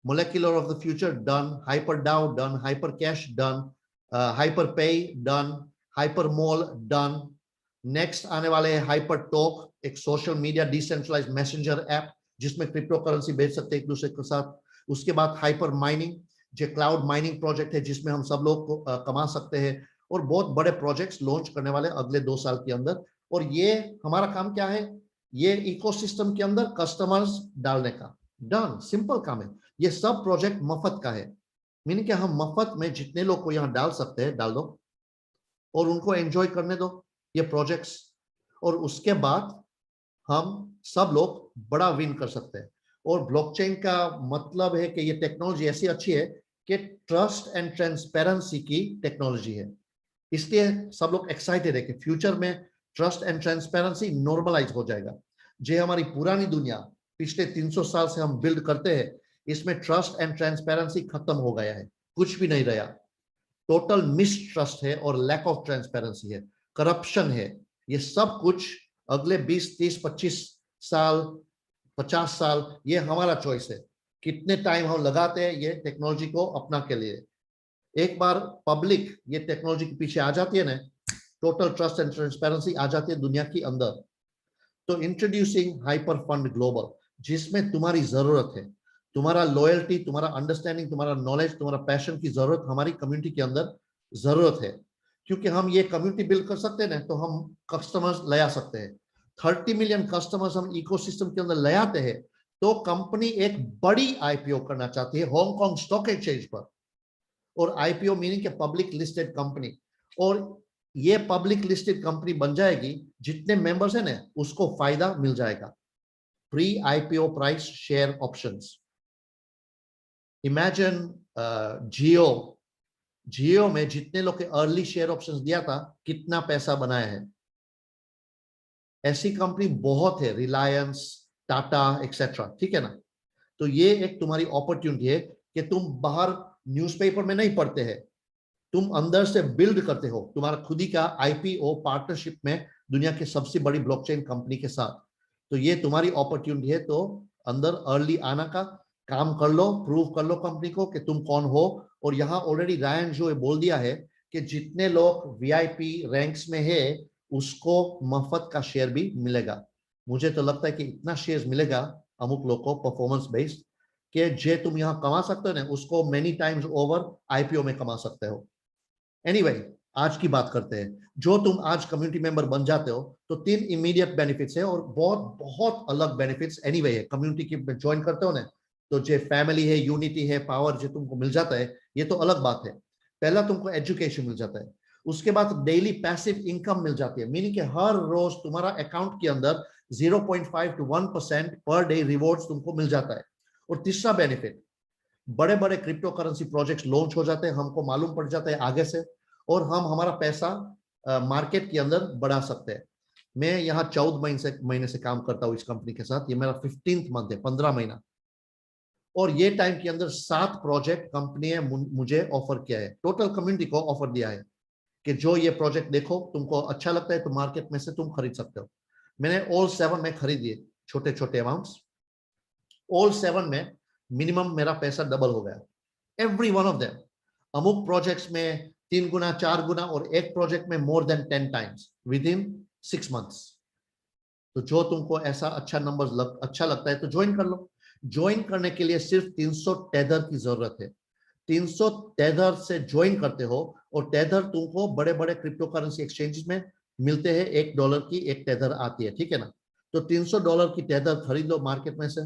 molecular of the future done, hyper DAO done, hyper cash done, hyper pay done, hyper mall done. Next आने वाले हैं हाइपर टॉक, एक social media decentralised messenger app जिसमें क्रिप्टो करेंसी भेज सकते हैं एक दूसरे के साथ। उसके बाद हाइपर माइनिंग, जो क्लाउड माइनिंग प्रोजेक्ट है जिसमें हम सब लोग कमा सकते हैं। और बहुत बड़े प्रोजेक्ट्स लॉन्च करने वाले अगले 2 साल के अंदर। और ये हमारा काम क्या है? ये इकोसिस्टम के अंदर कस्टमर्स डालने का। डन, सिंपल काम है। ये सब प्रोजेक्ट मफत का है, मीनिंग कि हम मफत में जितने लोग को यहाँ डाल सकते हैं डाल दो, और उनको एंजॉय करने दो ये प्रोजेक्ट्स। और उसके बाद हम सब लोग बड़ा विन कर सकते हैं। और ब्लॉकचेन का मतलब है कि ये टेक्नोलॉजी ऐसी अच्छी है कि ट्रस्ट एंड ट्रांसपेरेंसी की टेक्नोलॉजी है। इसलिए सब लोग एक्साइटेड है कि फ्यूचर में ट्रस्ट एंड ट्रांसपेरेंसी नॉर्मलाइज हो जाएगा। जो हमारी पुरानी दुनिया पिछले 300 साल से हम बिल्ड करते हैं, इसमें ट्रस्ट एंड ट्रांसपेरेंसी खत्म हो गया है, कुछ भी नहीं रहा। टोटल मिसट्रस्ट है और लैक ऑफ ट्रांसपेरेंसी है, करप्शन है। ये सब कुछ अगले 20, 30, 25 साल, 50 साल, ये हमारा चॉइस है कितने टाइम हम लगाते हैं ये टेक्नोलॉजी को अपना के लिए। एक बार पब्लिक ये टेक्नोलॉजी के पीछे आ जाती है ना, टोटल ट्रस्ट एंड ट्रांसपेरेंसी आ जाती है दुनिया के अंदर। तो इंट्रोड्यूसिंग हाइपर फंड ग्लोबल, जिसमें तुम्हारी जरूरत है, तुम्हारा लॉयल्टी, तुम्हारा अंडरस्टैंडिंग, तुम्हारा नॉलेज, तुम्हारा पैशन की जरूरत हमारी कम्युनिटी के अंदर जरूरत है। क्योंकि हम ये कम्युनिटी बिल्ड कर सकते हैं ना, तो हम कस्टमर्स ले आ सकते हैं। 30 मिलियन कस्टमर्स हम इकोसिस्टम के अंदर ले आते हैं, तो कंपनी एक बड़ी आईपीओ करना चाहती है हांगकांग स्टॉक एक्सचेंज पर। और आईपीओ मीनिंग के पब्लिक लिस्टेड कंपनी। और ये पब्लिक लिस्टेड कंपनी बन जाएगी, जितने मेंबर्स हैं ना उसको फायदा मिल जाएगा, pre IPO price share options. Imagine Jio में जितने लोग के अर्ली शेयर ऑप्शंस दिया था, कितना पैसा बनाया है। ऐसी कंपनी बहुत है, रिलायंस, टाटा एक्सेट्रा, ठीक है ना। तो ये एक तुम्हारी अपॉर्चुनिटी है कि तुम बाहर न्यूज़पेपर में नहीं पढ़ते हैं, तुम अंदर से बिल्ड करते हो तुम्हारा खुद ही का आईपीओ पार्टनरशिप में दुनिया की सबसे बड़ी ब्लॉकचेन कंपनी के साथ। तो ये तुम्हारी अपॉर्चुनिटी है, तो अंदर अर्ली आना का। काम कर लो, प्रूव कर लो कंपनी को कि तुम कौन हो। और यहाँ ऑलरेडी रायन जो बोल दिया है कि जितने लोग वीआईपी रैंक्स में है उसको मफत का शेयर भी मिलेगा। मुझे तो लगता है कि इतना शेयर मिलेगा अमुक लोग को परफॉर्मेंस बेस्ड कि जे तुम यहाँ कमा सकते हो ना उसको मेनी टाइम्स ओवर आईपीओ में कमा सकते हो। एनीवे, आज की बात करते हैं। जो तुम आज कम्युनिटी मेंबर बन जाते हो तो 3 इमीडिएट बेनिफिट्स है और बहुत बहुत अलग बेनिफिट्स एनीवे है। कम्युनिटी की ज्वाइन करते हो ना तो जो फैमिली है, यूनिटी है, पावर जो तुमको मिल जाता है ये तो अलग बात है। पहला तुमको एजुकेशन मिल जाता है, उसके बाद डेली पैसिव इनकम मिल जाती है, मीनिंग कि हर रोज तुम्हारा अकाउंट के अंदर 0.5 to 1% पर डे रिवॉर्ड्स तुमको मिल जाता है। और तीसरा बेनिफिट, बड़े बड़े क्रिप्टो करेंसी प्रोजेक्ट्स लॉन्च हो जाते हैं, हमको मालूम पड़ जाता है आगे से और हम हमारा पैसा मार्केट के अंदर बढ़ा सकते हैं। मैं यहाँ 14 महीने से काम करता हूँ इस कंपनी के साथ, ये मेरा 15th मंथ है, 15 महीना। और ये टाइम के अंदर 7 प्रोजेक्ट कंपनी ने मुझे ऑफर किया है, टोटल कम्युनिटी को ऑफर दिया है कि जो ये प्रोजेक्ट देखो तुमको अच्छा लगता है तो मार्केट में से तुम खरीद सकते हो। मैंने ऑल 7 में खरीद लिए, छोटे छोटे अमाउंट्स। ऑल 7 में मिनिमम मेरा पैसा डबल हो गया, एवरी वन ऑफ देम। अमुक प्रोजेक्ट्स में 3 गुना 4 गुना और एक प्रोजेक्ट में more than 10 times with in 6 months. तो जो तुमको ऐसा अच्छा नंबर अच्छा लगता है तो ज्वाइन कर लो। ज्वाइन करने के लिए सिर्फ 300 टेदर की जरूरत है। 300 टेदर से ज्वाइन करते हो और टेदर तुमको बड़े बड़े क्रिप्टो करेंसी एक्सचेंजेस में मिलते हैं, $1 की एक टेदर आती है, ठीक है ना। तो $300 की टेदर खरीद लो मार्केट में से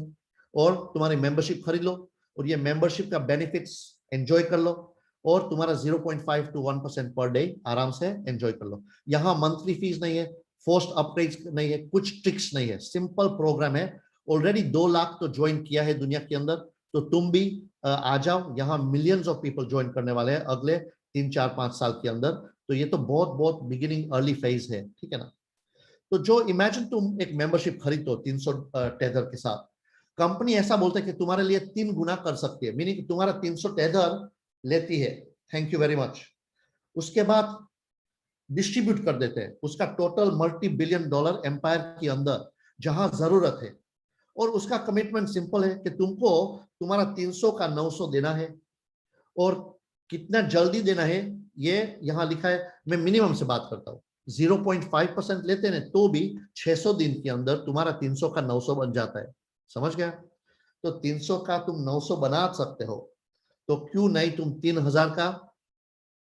और तुम्हारी मेंबरशिप खरीद लो और ये मेंबरशिप का बेनिफिट्स एंजॉय कर लो और तुम्हारा 0.5 to 1% पर डे आराम से एंजॉय कर लो। यहाँ मंथली फीस नहीं है, फोर्स्ड अपग्रेड्स नहीं है, कुछ ट्रिक्स नहीं है, सिंपल प्रोग्राम है। ऑलरेडी 2 लाख तो ज्वाइन किया है दुनिया के अंदर, तो तुम भी आ जाओ। यहाँ मिलियंस ऑफ पीपल ज्वाइन करने वाले हैं अगले 3 4 5 साल के अंदर। तो ये तो बहुत बहुत बिगिनिंग अर्ली फेज है, ठीक है ना। तो जो इमेजिन तुम एक मेंबरशिप खरीदो 300 टेदर के साथ, कंपनी ऐसा बोलते है कि तुम्हारे लिए 3 गुना कर सकती है, मीनिंग तुम्हारा 300 टेदर लेती है, थैंक यू वेरी मच। उसके बाद डिस्ट्रीब्यूट कर देते हैं उसका टोटल $multi-billion एम्पायर के अंदर जहां जरूरत है। और उसका कमिटमेंट सिंपल है कि तुमको तुम्हारा 300 का 900 देना है और कितना जल्दी देना है ये यहाँ लिखा है। मैं मिनिमम से बात करता हूँ, 0.5% लेते हैं तो भी 600 दिन के अंदर तुम्हारा 300 का 900 बन जाता है, समझ गया। तो 300 का तुम 900 बना सकते हो, तो क्यों नहीं तुम 3000 का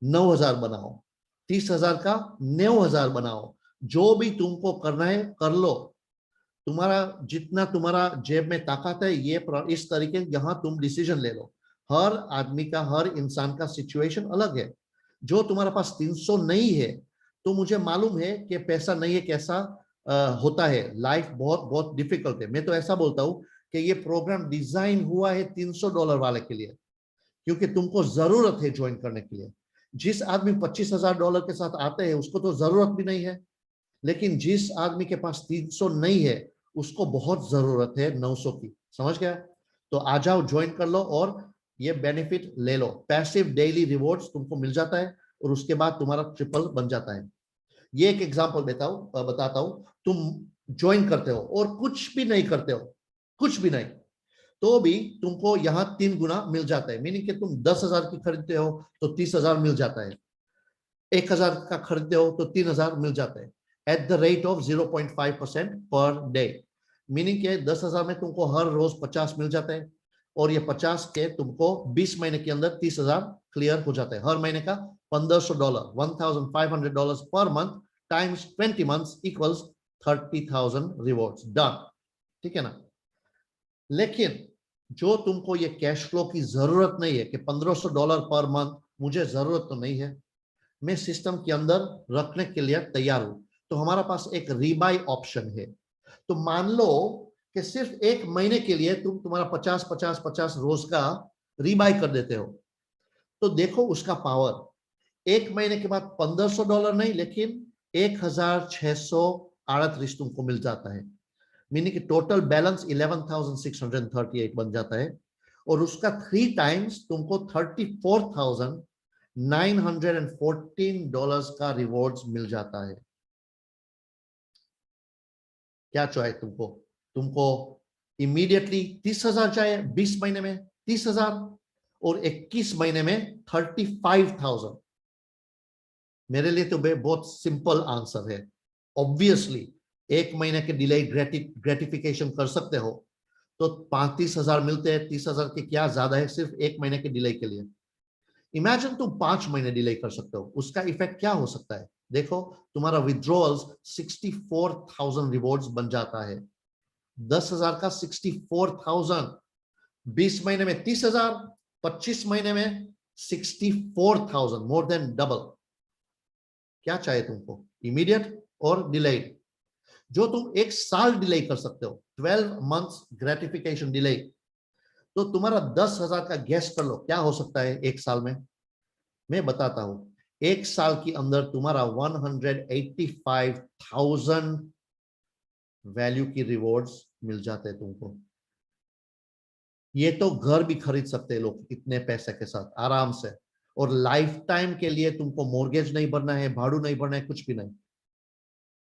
9000 बनाओ, 30,000 का 9000 बनाओ। जो भी तुमको करना है कर लो, तुम्हारा जितना तुम्हारा जेब में ताकत है ये इस तरीके यहाँ तुम डिसीजन ले लो। हर आदमी का, हर इंसान का सिचुएशन अलग है। जो तुम्हारे पास 300 नहीं है तो मुझे मालूम है कि पैसा नहीं है कैसा होता है, लाइफ बहुत बहुत डिफिकल्ट है। मैं तो ऐसा बोलता हूँ कि ये प्रोग्राम डिजाइन हुआ है $300 वाले के लिए, क्योंकि तुमको जरूरत है ज्वाइन करने के लिए। जिस आदमी $25,000 के साथ आते हैं उसको तो जरूरत भी नहीं है, लेकिन जिस आदमी के पास 300 नहीं है उसको बहुत जरूरत है 900 की, समझ गया। तो आ जाओ ज्वाइन कर लो और ये बेनिफिट ले लो। पैसिव डेली रिवॉर्ड्स तुमको मिल जाता है और उसके बाद तुम्हारा ट्रिपल बन जाता है। ये एक एग्जांपल बताता हूं। तुम ज्वाइन करते हो और कुछ भी नहीं करते हो, कुछ भी नहीं, तो भी तुमको यहाँ 3 गुना मिल जाता है, मीनिंग कि तुम 10,000 की खरीदते हो तो 30,000 मिल जाता है, 1,000 का खरीदते हो तो 3,000 मिल जाता है at the rate of 0.5% per day. Meaning के 10,000 में तुमको हर रोज 50 मिल जाता है और ये 50 के तुमको 20 महीने के अंदर 30,000 क्लियर हो जाता है। हर महीने का $1,500, $1,500 per month times 20 months equals 30,000 rewards done, ठीक है ना। लेकिन जो तुमको ये कैश फ्लो की जरूरत नहीं है कि $1,500 पर मंथ मुझे जरूरत तो नहीं है, मैं सिस्टम के अंदर रखने के लिए तैयार हूं, तो हमारा पास एक रीबाई ऑप्शन है। तो मान लो कि सिर्फ 1 महीने के लिए तुम तुम्हारा 50-50-50 रोज का रीबाई कर देते हो, तो देखो उसका पावर। 1 महीने के बाद $1,500 नहीं लेकिन 1,638 तुमको मिल जाता है, मीनिंग कि टोटल बैलेंस 11,638 बन जाता है और उसका 3 टाइम्स तुमको $34,914 का रिवॉर्ड्स मिल जाता है। क्या चाहिए तुमको? तुमको इमीडिएटली 30,000 चाहिए, 20 महीने में 30,000 और 21 महीने में 35,000। मेरे लिए तो बहुत सिंपल आंसर है। ऑब्वियसली 1 महीने के डिले ग्रेटिफिकेशन कर सकते हो तो 35,000 मिलते हैं, 30,000 के क्या ज्यादा है सिर्फ 1 महीने के डिले के लिए। इमेजिन तुम 5 महीने डिले कर सकते हो, उसका इफेक्ट क्या हो सकता है। देखो तुम्हारा विड्रॉल्स 64,000 रिवॉर्ड्स बन जाता है। 10,000 का 64,000, 20 महीने में 30,000, 25 महीने में 64,000, मोर देन डबल। क्या चाहिए तुमको, इमीडिएट और डिलेड। जो तुम 1 साल डिले कर सकते हो, 12 मंथ्स ग्रेटिफिकेशन डिले, तो तुम्हारा 10,000 का गैस कर लो क्या हो सकता है 1 साल में। मैं बताता हूं, 1 साल के अंदर तुम्हारा 185,000 वैल्यू की रिवॉर्ड्स मिल जाते हैं तुमको। ये तो घर भी खरीद सकते हैं लोग इतने पैसे के साथ आराम से, और लाइफ टाइम के लिए तुमको मॉर्गेज नहीं भरना है, भाड़ू नहीं भरना है, कुछ भी नहीं।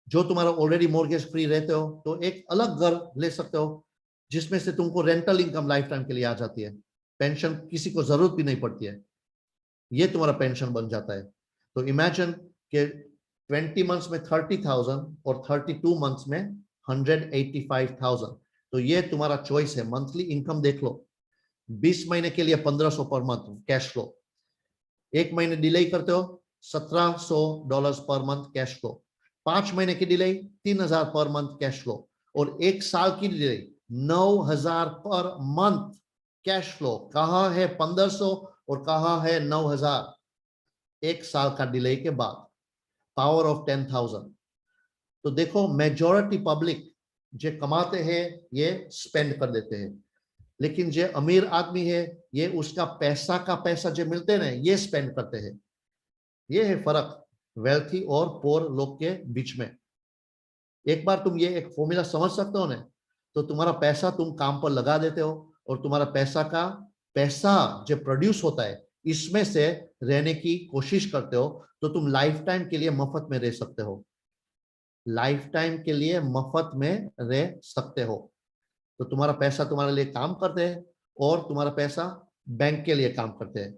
जो तुम्हारा ऑलरेडी मॉर्गेज फ्री रहते हो तो एक अलग घर ले सकते हो जिसमें से तुमको रेंटल इनकम लाइफ टाइम के लिए आ जाती है। पेंशन किसी को जरूरत भी नहीं पड़ती है, ये तुम्हारा पेंशन बन जाता है। तो इमेजिन कि 20 मंथ्स में 30,000 और 32 मंथ्स में 185,000। तो ये तुम्हारा चॉइस है। मंथली इनकम देख लो, 20 महीने के लिए 1,500 पर मंथ कैश फ्लो, 1 महीने डिले करते हो $1,700 पर मंथ कैश फ्लो, 5 महीने की delay 3,000 per month cash flow, और 1 साल की delay 9,000 per month cash flow. कहां है 1,500 और कहां है 9,000 1 साल का डिले के बाद, पावर ऑफ 10,000। तो देखो मेजॉरिटी पब्लिक जो कमाते हैं ये स्पेंड कर देते हैं, लेकिन जो अमीर आदमी है ये उसका पैसा का पैसा जो मिलते हैं ना ये स्पेंड करते हैं। ये है फर्क वेल्थी और पोर लोग के बीच में। एक बार तुम ये एक फॉर्मूला समझ सकते हो ना, तो तुम्हारा पैसा तुम काम पर लगा देते हो और तुम्हारा पैसा जो प्रोड्यूस होता है इसमें से रहने की कोशिश करते हो, तो तुम लाइफ टाइम के लिए मफत में रह सकते हो। लाइफ टाइम के लिए मफत में रह सकते हो। तो तुम्हारा पैसा तुम्हारे लिए काम करते हैं और तुम्हारा पैसा बैंक के लिए काम करते हैं,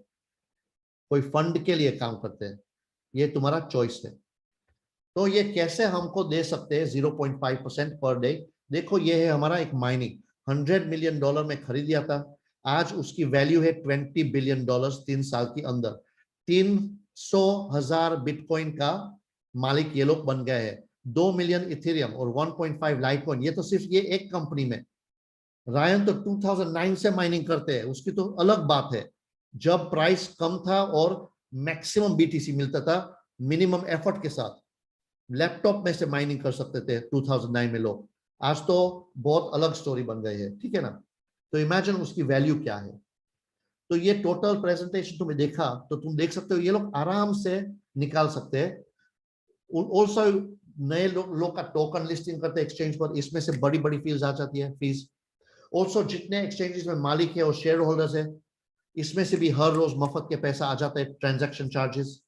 कोई फंड के लिए काम करते हैं। ये तुम्हारा चॉइस है। तो ये कैसे हमको दे सकते हैं 0.5% पर डे। देखो ये है हमारा एक माइनिंग, $100 मिलियन में खरीद लिया था, आज उसकी वैल्यू है $20 बिलियन 3 साल के अंदर। 300,000 बिटकॉइन का मालिक ये लोग बन गए हैं। 2 मिलियन इथेरियम और 1.5 लाइटकॉइन, ये तो सिर्फ ये एक कंपनी में। रायन तो 2009 से माइनिंग करते हैं, उसकी तो अलग बात है। जब प्राइस कम था और मैक्सिमम बीटीसी मिलता था मिनिमम एफर्ट के साथ, लैपटॉप में से माइनिंग कर सकते थे 2009 में लोग। आज तो बहुत अलग स्टोरी बन गई है, ठीक है ना। तो इमेजिन उसकी वैल्यू क्या है। तो ये टोटल प्रेजेंटेशन तुम्हें देखा तो तुम देख सकते हो ये लोग आराम से निकाल सकते हैं। ऑल्सो नए लोग का टोकन लिस्टिंग करते हैं एक्सचेंज पर, इसमें से बड़ी बड़ी फीस आ जाती है फीस। ऑल्सो जितने एक्सचेंजेस में मालिक है और शेयर होल्डर्स है, इसमें से भी हर रोज मफत के पैसा आ जाता है, ट्रांजैक्शन चार्जेस।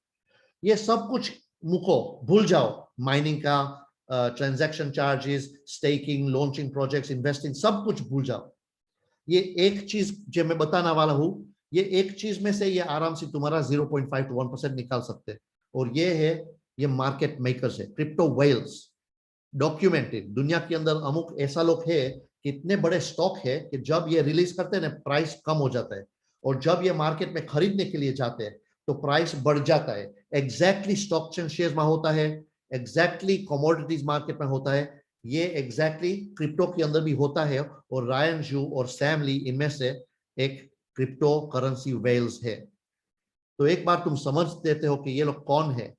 ये सब कुछ मुको भूल जाओ, माइनिंग का transaction charges, staking, launching projects, investing, सब कुछ भूल जाओ। ये एक चीज जो मैं बताने वाला हूं, ये एक चीज में से ये आराम से तुम्हारा 0.5 to 1% निकाल सकते हैं। और ये है, ये मार्केट मेकर्स है, क्रिप्टो वेल्स, डॉक्यूमेंटेड। दुनिया के अंदर अमुक ऐसा लोग है कि इतने बड़े स्टॉक है कि जब ये रिलीज करते हैं ना प्राइस कम हो जाता है, और जब ये मार्केट में खरीदने के लिए जाते हैं तो प्राइस बढ़ जाता है। एग्जैक्टली स्टॉक्स एंड शेयर्स में होता है, एग्जैक्टली कमोडिटीज मार्केट में होता है, ये एग्जैक्टली क्रिप्टो के अंदर भी होता है। और रायन जू और सैम ली इनमें से एक क्रिप्टो करेंसी वेल्स है। तो एक बार तुम समझ देते हो कि ये लोग कौन है,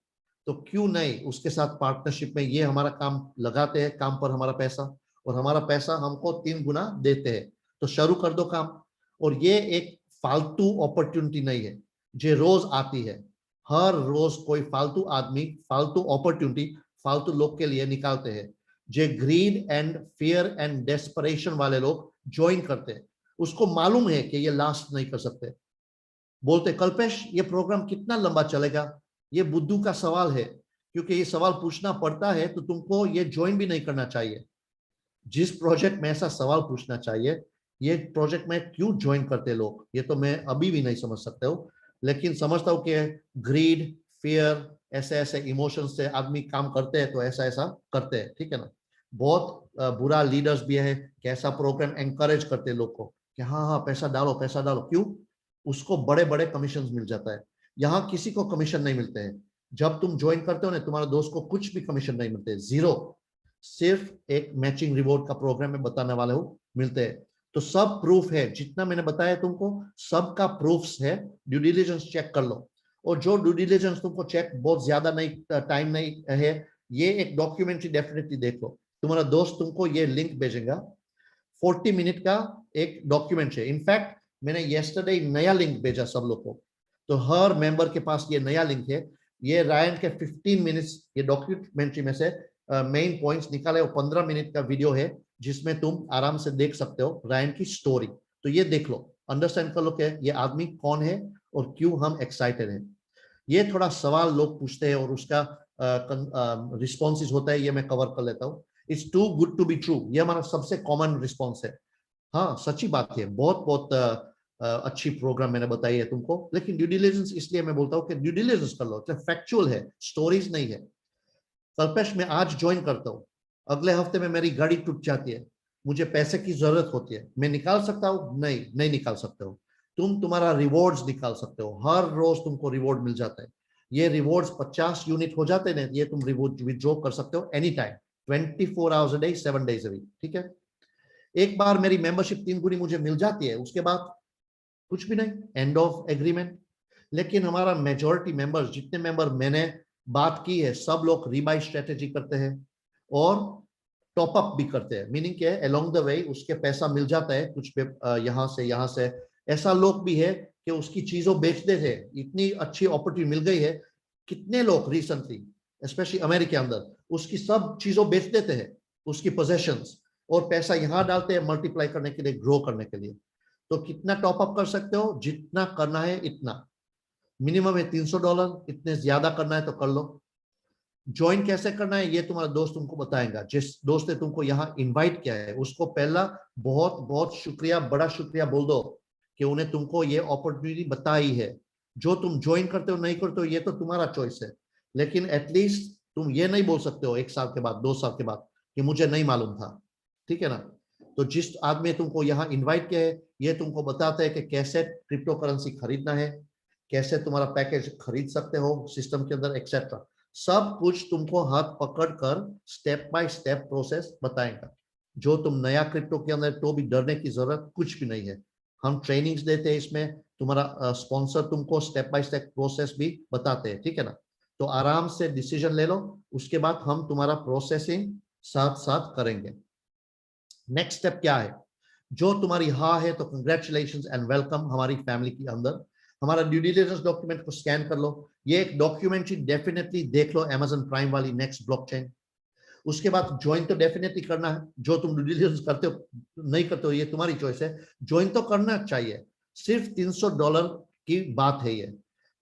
तो क्यों नहीं उसके साथ पार्टनरशिप में ये हमारा काम लगाते हैं, काम पर हमारा पैसा, और हमारा पैसा हमको 3 गुना देते हैं। तो शुरू कर दो काम। और ये एक फालतू अपॉर्चुनिटी नहीं है जो रोज आती है। हर रोज कोई फालतू आदमी फालतू अपॉर्चुनिटी फालतू लोग के लिए निकालते हैं। जो grid and fear and desperation वाले लोग ज्वाइन करते हैं, उसको मालूम है कि ये लास्ट नहीं कर सकते। बोलते कल्पेश ये प्रोग्राम कितना लंबा चलेगा, ये बुद्धू का सवाल है, क्योंकि ये सवाल पूछना पड़ता है तो तुमको ये ज्वाइन भी नहीं करना चाहिए। जिस प्रोजेक्ट में ऐसा सवाल पूछना चाहिए, ये प्रोजेक्ट में क्यों ज्वाइन करते लोग, ये तो मैं अभी भी नहीं समझ सकता हूँ, लेकिन समझता हूँ कि ग्रीड, फियर, ऐसे ऐसे इमोशन से आदमी काम करते हैं तो ऐसा ऐसा करते हैं, ठीक है ना। बहुत बुरा लीडर्स भी है, कैसा प्रोग्राम एंकरेज करते हैं लोग को कि हाँ हाँ पैसा डालो पैसा डालो, क्यों? उसको बड़े बड़े कमीशन मिल जाता है। यहाँ किसी को कमीशन नहीं मिलते हैं। जब तुम ज्वाइन करते हो ना, तुम्हारे दोस्त को कुछ भी कमीशन नहीं मिलते, जीरो। सिर्फ एक मैचिंग रिवॉर्ड का प्रोग्राम में बताने वाले हो मिलते हैं। तो सब प्रूफ है, जितना मैंने बताया तुमको सबका प्रूफ्स है। ड्यू डिलिजेंस चेक कर लो। और जो ड्यू डिलिजेंस तुमको चेक बहुत ज्यादा नहीं टाइम नहीं है, ये एक डॉक्यूमेंट्री डेफिनेटली देख लो। तुम्हारा दोस्त तुमको ये लिंक भेजेगा, 40 मिनट का एक डॉक्यूमेंट्री है। इनफैक्ट मैंने येस्टरडे नया लिंक भेजा सब लोग को, तो हर मेंबर के पास ये नया लिंक है। ये रायन के 15 मिनट्स ये डॉक्यूमेंट्री में से मेन पॉइंट्स निकाले, और 15 मिनट का वीडियो है जिसमें तुम आराम से देख सकते हो रायन की स्टोरी। तो ये देख लो, अंडरस्टैंड कर लो कि ये आदमी कौन है और क्यों हम एक्साइटेड हैं। ये थोड़ा सवाल लोग पूछते हैं और उसका रिस्पॉन्सेज होता है, ये मैं कवर कर लेता हूँ। It's too good to be true, ये हमारा सबसे कॉमन रिस्पॉन्स है। हाँ सच्ची बात है, बहुत बहुत अच्छी प्रोग्राम मैंने बताई है तुमको, लेकिन ड्यू डिलिजेंस इसलिए मैं बोलता हूँ कि ड्यू डिलिजेंस कर लो, फैक्चुअल है, स्टोरीज नहीं है। कल्पेश मैं आज ज्वाइन करता हूँ, अगले हफ्ते में मेरी गाड़ी टूट जाती है, मुझे पैसे की जरूरत होती है, मैं निकाल सकता हूँ? नहीं, नहीं निकाल सकते हो। तुम तुम्हारा रिवॉर्ड्स निकाल सकते हो, हर रोज तुमको रिवॉर्ड मिल जाता है। ये रिवॉर्ड्स 50 यूनिट हो जाते हैं, ये तुम रिवॉर्ड विथड्रॉ कर सकते हो any time, 24 hours a day 7 days a week, ठीक है। एक बार मेरी मेंबरशिप 3 गुनी मुझे मिल जाती है, उसके बाद कुछ भी नहीं, एंड ऑफ एग्रीमेंट। लेकिन हमारा मेजॉरिटी मेंबर्स, जितने मेंबर मैंने बात की है, सब लोग रीबाई स्ट्रेटेजी करते हैं और टॉप अप भी करते हैं। मीनिंग क्या है, अलोंग द वे उसके पैसा मिल जाता है कुछ यहाँ से। ऐसा लोग भी है कि उसकी चीजों बेचते थे, इतनी अच्छी अपॉर्चुनिटी मिल गई है। कितने लोग रिसेंटली स्पेशली अमेरिका के अंदर उसकी सब चीजों बेच देते हैं, उसकी पोजेशंस, और पैसा यहाँ डालते हैं मल्टीप्लाई करने के लिए, ग्रो करने के लिए। तो कितना टॉप अप कर सकते हो, जितना करना है इतना, मिनिमम है $300, इतने ज्यादा करना है तो कर लो। ज्वाइन कैसे करना है ये तुम्हारा दोस्त तुमको बताएगा। जिस दोस्त ने तुमको यहाँ इनवाइट किया है उसको पहला बहुत बहुत शुक्रिया, बड़ा शुक्रिया बोल दो कि उन्हें तुमको ये अपॉर्चुनिटी बताई है। जो तुम ज्वाइन करते हो नहीं करते हो ये तो तुम्हारा चॉइस है, लेकिन एटलीस्ट तुम ये नहीं बोल सकते हो 1 साल के बाद 2 साल के बाद कि मुझे नहीं मालूम था, ठीक है ना। तो जिस आदमी तुमको यहाँ इन्वाइट किया है ये तुमको बताता है कि कैसे क्रिप्टो करेंसी खरीदना है, कैसे तुम्हारा पैकेज खरीद सकते हो सिस्टम के अंदर, एक्सेट्रा। सब कुछ तुमको हाथ पकड़ कर स्टेप बाय स्टेप प्रोसेस बताएगा। जो तुम नया क्रिप्टो के अंदर तो भी डरने की जरूरत कुछ भी नहीं है। हम ट्रेनिंग्स देते हैं इसमें, तुम्हारा स्पॉन्सर तुमको स्टेप बाय स्टेप प्रोसेस भी बताते हैं, ठीक है ना। तो आराम से डिसीजन ले लो, उसके बाद हम तुम्हारा प्रोसेसिंग साथ साथ करेंगे। नेक्स्ट स्टेप क्या है? जो तुम्हारी हाँ है तो कंग्रेचुलेशंस एंड वेलकम हमारी फैमिली के अंदर। हमारा ड्यू डिलिजेंस डॉक्यूमेंट को स्कैन कर लो, ये एक डॉक्यूमेंट्री डेफिनेटली देख लो अमेजन प्राइम वाली नेक्स्ट ब्लॉकचेन। उसके बाद ज्वाइन तो डेफिनेटली करना है। जो तुम ड्यू डिलिजेंस करते हो नहीं करते हो ये तुम्हारी चॉइस है, ज्वाइन तो करना चाहिए। सिर्फ $300 की बात है ये।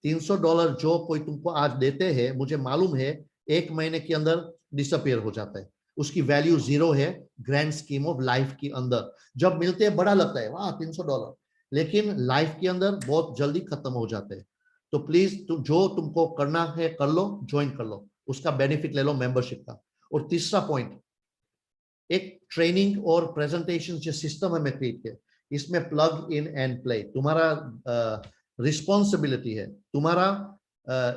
$300 जो कोई तुमको आज देते हैं, मुझे मालूम है 1 महीने के अंदर डिसअपियर हो जाता है, उसकी वैल्यू जीरो है ग्रैंड स्कीम ऑफ लाइफ के अंदर। जब मिलते हैं बड़ा लगता है वाह $300, लेकिन लाइफ के अंदर बहुत जल्दी खत्म हो जाते हैं। तो प्लीज जो तुमको करना है कर लो, ज्वाइन कर लो, उसका बेनिफिट ले लो मेंबरशिप का। और तीसरा पॉइंट, एक ट्रेनिंग और प्रेजेंटेशन जो सिस्टम है मैं क्रिएट किया, इसमें प्लग इन एंड प्ले तुम्हारा रिस्पॉन्सिबिलिटी है। तुम्हारा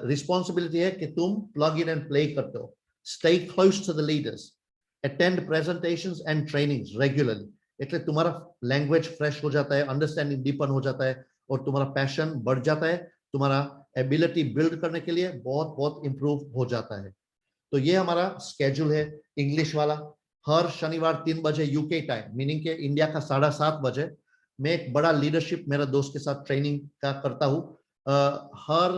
रिस्पॉन्सिबिलिटी है कि तुम प्लग इन एंड प्ले करते हो। Stay close to the leaders, attend presentations and trainings regularly, એટલે तुम्हारा लैंग्वेज फ्रेश हो जाता है, अंडरस्टैंडिंग डीपन हो जाता है, और तुम्हारा पैशन बढ़ जाता है, तुम्हारा एबिलिटी बिल्ड करने के लिए बहुत बहुत इंप्रूव हो जाता है। तो ये हमारा स्केड्यूल है इंग्लिश वाला। हर शनिवार 3 बजे यूके टाइम, मीनिंग के इंडिया का 7:30 बजे, मैं एक बड़ा लीडरशिप मेरे दोस्त के साथ ट्रेनिंग का करता हूँ। हर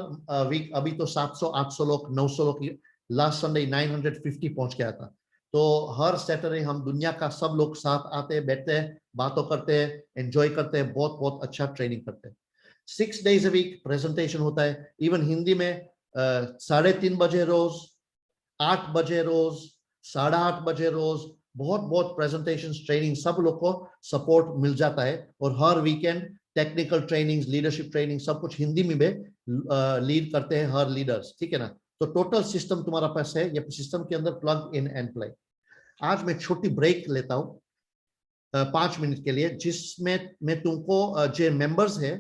वीक अभी तो 700-800 लोग, 900 लोग, लास्ट संडे 950 पहुंच गया था। तो हर सैटरडे हम दुनिया का सब लोग साथ आते हैं, बैठते हैं, बातों करते हैं, एंजॉय करते हैं, बहुत बहुत अच्छा ट्रेनिंग करते हैं। 6 days a week प्रेजेंटेशन होता है, इवन हिंदी में 3:30 बजे रोज, 8 बजे रोज, 8:30 बजे रोज, बहुत बहुत प्रेजेंटेशन, ट्रेनिंग, सब लोग को सपोर्ट मिल जाता है। और हर weekend technical trainings, leadership training, सब कुछ हिंदी में लीड करते हैं हर लीडर्स, ठीक है ना। तो टोटल सिस्टम तुम्हारा पास है, ये सिस्टम के अंदर प्लग इन एंड प्ले। आज मैं छोटी ब्रेक लेता हूँ 5 मिनट के लिए, जिसमें मैं तुमको जो मेंबर्स है,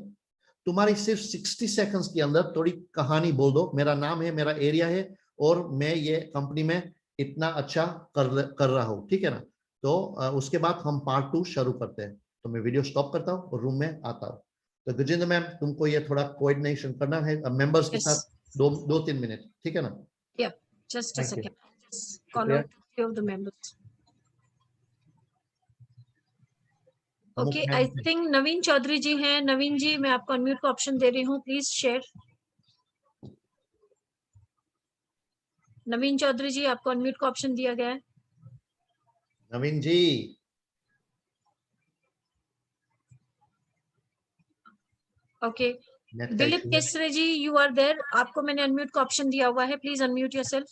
तुम्हारी सिर्फ 60 सेकंड्स के अंदर थोड़ी कहानी बोल दो। मेरा नाम है, मेरा एरिया है, और मैं ये कंपनी में इतना अच्छा कर रहा हूँ, ठीक है ना। तो उसके बाद हम पार्ट 2 शुरू करते हैं। तो मैं वीडियो स्टॉप करता हूँ और रूम में आता हूँ। तो गजेंद्र मैम, तुमको ये थोड़ा कोऑर्डिनेशन करना है मेंबर्स के साथ, 2-3 मिनट, ठीक है ना। Yeah, just a Thank you. second. Just call out few of the members. Okay, I think नवीन चौधरी जी हैं। नवीन जी, मैं आपको अनम्यूट का ऑप्शन दे रही हूँ, प्लीज शेयर। नवीन चौधरी जी, आपको अनम्यूट का ऑप्शन दिया गया है। Naveen ji, okay, Dilip Kesare ji, you are there. आपको मैंने अनम्यूट का ऑप्शन दिया हुआ है, please unmute yourself.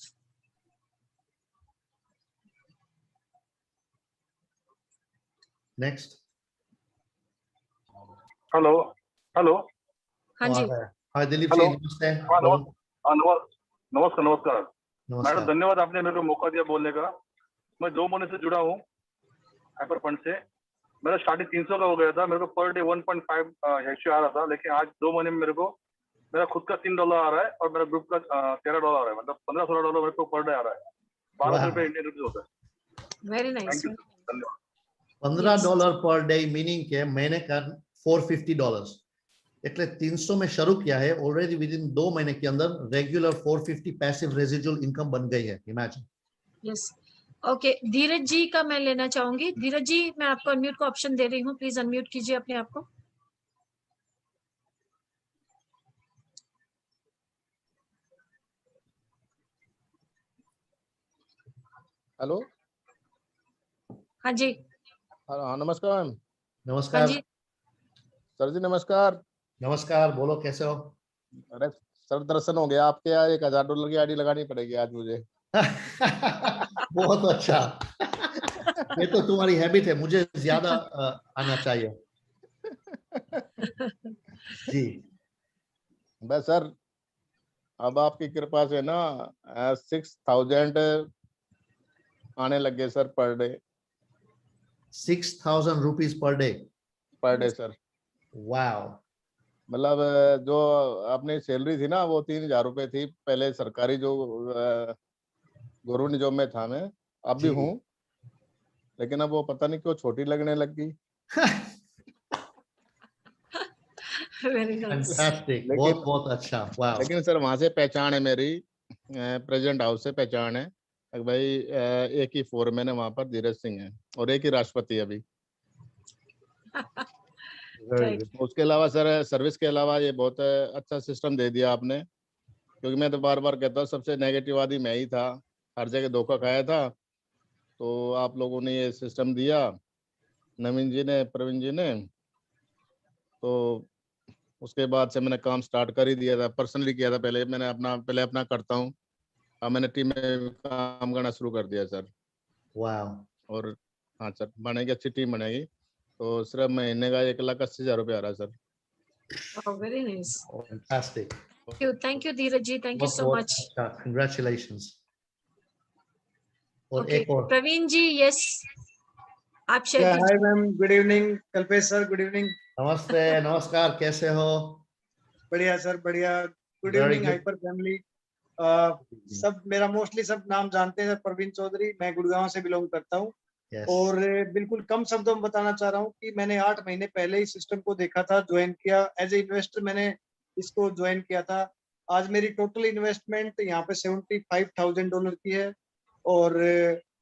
Next. Hello hello. हाँ जी, हाय दिलीप जी, नमस्ते। नमस्कार नमस्कार नमस्कार। मैडम, धन्यवाद, आपने मेरे को मौका दिया बोलने का। मैं 2 महीने से जुड़ा हूँ हाइपर फंड से। मेरा स्टार्टिंग 300 का हो गया था, मेरे को पर डे 1.5 हेक्स आ रहा था, लेकिन आज 2 महीने में मेरा खुद का $3 आ रहा है और मेरा ग्रुप का $13 आ रहा है। मतलब $15-16 मेरे को पर डे आ रहा है। 1200 रुपये इंडियन रुपीज होता है। Very nice. थैंक यू, धन्यवाद। $15 पर डे, मीनिंग के महीने का $450। એટલે 300 में शुरू किया है, ऑलरेडी विद इन 2 महीने के अंदर रेगुलर 450 पैसिव रेजिडुअल इनकम बन गई है। इमेजिन। यस, ओके, धीरज जी का मैं लेना चाहूंगी। धीरज जी, मैं आपको अनम्यूट का ऑप्शन दे रही हूँ, प्लीज अनम्यूट कीजिए अपने आप को। हेलो, हाँ जी। हाँ नमस्कार मैम। नमस्कार। हाँ जी, सर जी नमस्कार। नमस्कार, बोलो कैसे हो। अरे सर, दर्शन हो गया आपके यहाँ। $1000 की आईडी लगानी पड़ेगी आज मुझे। बहुत अच्छा। ये तो तुम्हारी हैबिट है, मुझे ज्यादा आना चाहिए। जी। बस सर, अब आपकी कृपा से ना 6000 आने लगे sir per day. 6000 rupees per day sir. Wow. मतलब जो अपनी सैलरी थी ना, वो 3000 रुपये थी पहले सरकारी, जो गवर्नमेंट जॉब में था मैं, अब भी हूँ, लेकिन अब वो पता नहीं क्यों छोटी लगने लग गई। Very nice. बहुत बहुत अच्छा, वाओ। लेकिन सर वहां से पहचान है मेरी, प्रेसिडेंट हाउस से पहचान है भाई। एक ही फोरमैन है वहां पर, धीरज सिंह है, और एक ही राष्ट्रपति अभी। उसके अलावा सर, सर्विस के अलावा ये बहुत अच्छा सिस्टम दे दिया आपने, क्योंकि मैं तो बार बार कहता हूँ सबसे नेगेटिव आदमी मैं ही था, हर जगह धोखा खाया था। तो आप लोगों ने ये सिस्टम दिया, नवीन जी ने, प्रवीण जी ने, तो उसके बाद से मैंने काम स्टार्ट कर ही दिया था। पर्सनली किया था पहले, मैंने अपना करता हूँ। अब मैंने टीम में काम करना शुरू कर दिया सर। वाओ। और हाँ सर, बनेगी, अच्छी टीम बनेगी। तो सिर्फ महीने का 1,80,000 रुपये आ रहा है सर। Very nice, fantastic. Thank you Dheeraj ji, thank you so much. Congratulations. और ओके, एक और प्रवीण जी, यस, आप शेयर कीजिए। Hi ma'am, good evening. Kalpesh sir, good evening. नमस्ते, नमस्कार, कैसे हो। बढ़िया सर, बढ़िया। Good Very evening good. Hyper family. सब मेरा मोस्टली सब नाम जानते हैं, प्रवीण चौधरी। मैं गुड़गांव से बिलोंग करता हूँ। Yes. और बिल्कुल कम शब्दों में बताना चाह रहा हूँ कि मैंने 8 महीने पहले ही सिस्टम को देखा था, ज्वाइन किया एज ए इन्वेस्टर। मैंने इसको ज्वाइन किया था। आज मेरी टोटल इन्वेस्टमेंट यहाँ पे $75,000 की है। और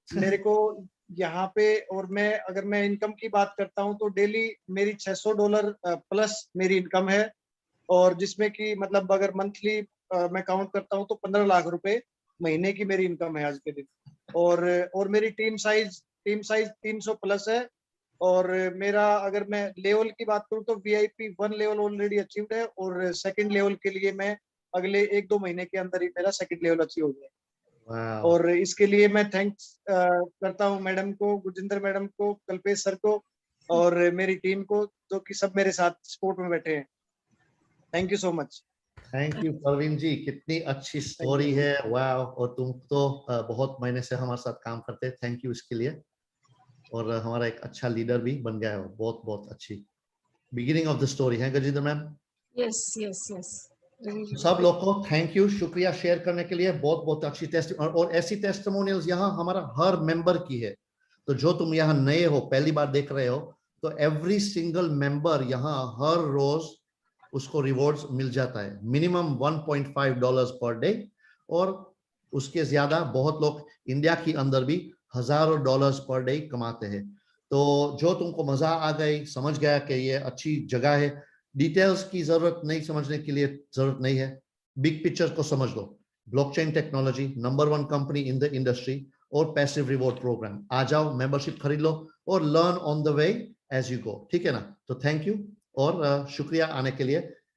मेरे को यहाँ पे, और अगर मैं इनकम की बात करता हूँ तो डेली मेरी $600 प्लस मेरी इनकम है। और जिसमें कि मतलब अगर मंथली मैं काउंट करता हूँ तो 15 लाख रुपए महीने की मेरी इनकम है आज के दिन। और मेरी टीम साइज 300 प्लस है। और मेरा, अगर मैं लेवल की बात करूँ तो VIP 1 लेवल ऑलरेडी अचीव्ड है, और सेकंड लेवल के लिए मैं अगले 1-2 महीने के अंदर ही मेरा सेकंड लेवल अचीव हो जाए। Wow. और इसके लिए मैं थैंक्स करता हूँ मैडम को, गुरजिंदर मैडम को, कल्पेश सर को और मेरी टीम को, जो कि सब मेरे साथ सपोर्ट में बैठे हैं। Thank you so much. Thank you Parveen ji, कितनी अच्छी स्टोरी है। वाह, और तुम तो बहुत महीने से हमारे साथ काम करते हैं, थैंक यू इसके लिए। और हमारा एक अच्छा लीडर भी बन गया है, बहुत बहुत अच्छी बिगिनिंग ऑफ द स्टोरी है Gajendra ma'am. Yes yes yes. सब लोग को थैंक यू, शुक्रिया शेयर करने के लिए। बहुत बहुत अच्छी टेस्ट और ऐसी टेस्टिमोनियल्स यहाँ हमारा हर मेंबर की है। तो जो तुम यहाँ नए हो, पहली बार देख रहे हो, तो एवरी सिंगल मेंबर यहाँ हर रोज उसको रिवॉर्ड्स मिल जाता है, मिनिमम $1.5 पर डे, और उसके ज्यादा बहुत लोग इंडिया के अंदर भी हजारों डॉलर्स पर डे कमाते हैं। तो जो तुमको मजा आ गई, समझ गया कि ये अच्छी जगह है, डिटेल्स की जरूरत नहीं, समझने के लिए जरूरत नहीं है, बिग पिक्चर को समझ लो। Blockchain technology number 1 company in the industry और पैसिव रिवॉर्ड प्रोग्राम, आ जाओ, मेंबरशिप खरीद लो और learn on the way as you go, ठीक है ना। तो थैंक यू और शुक्रिया आने के लिए।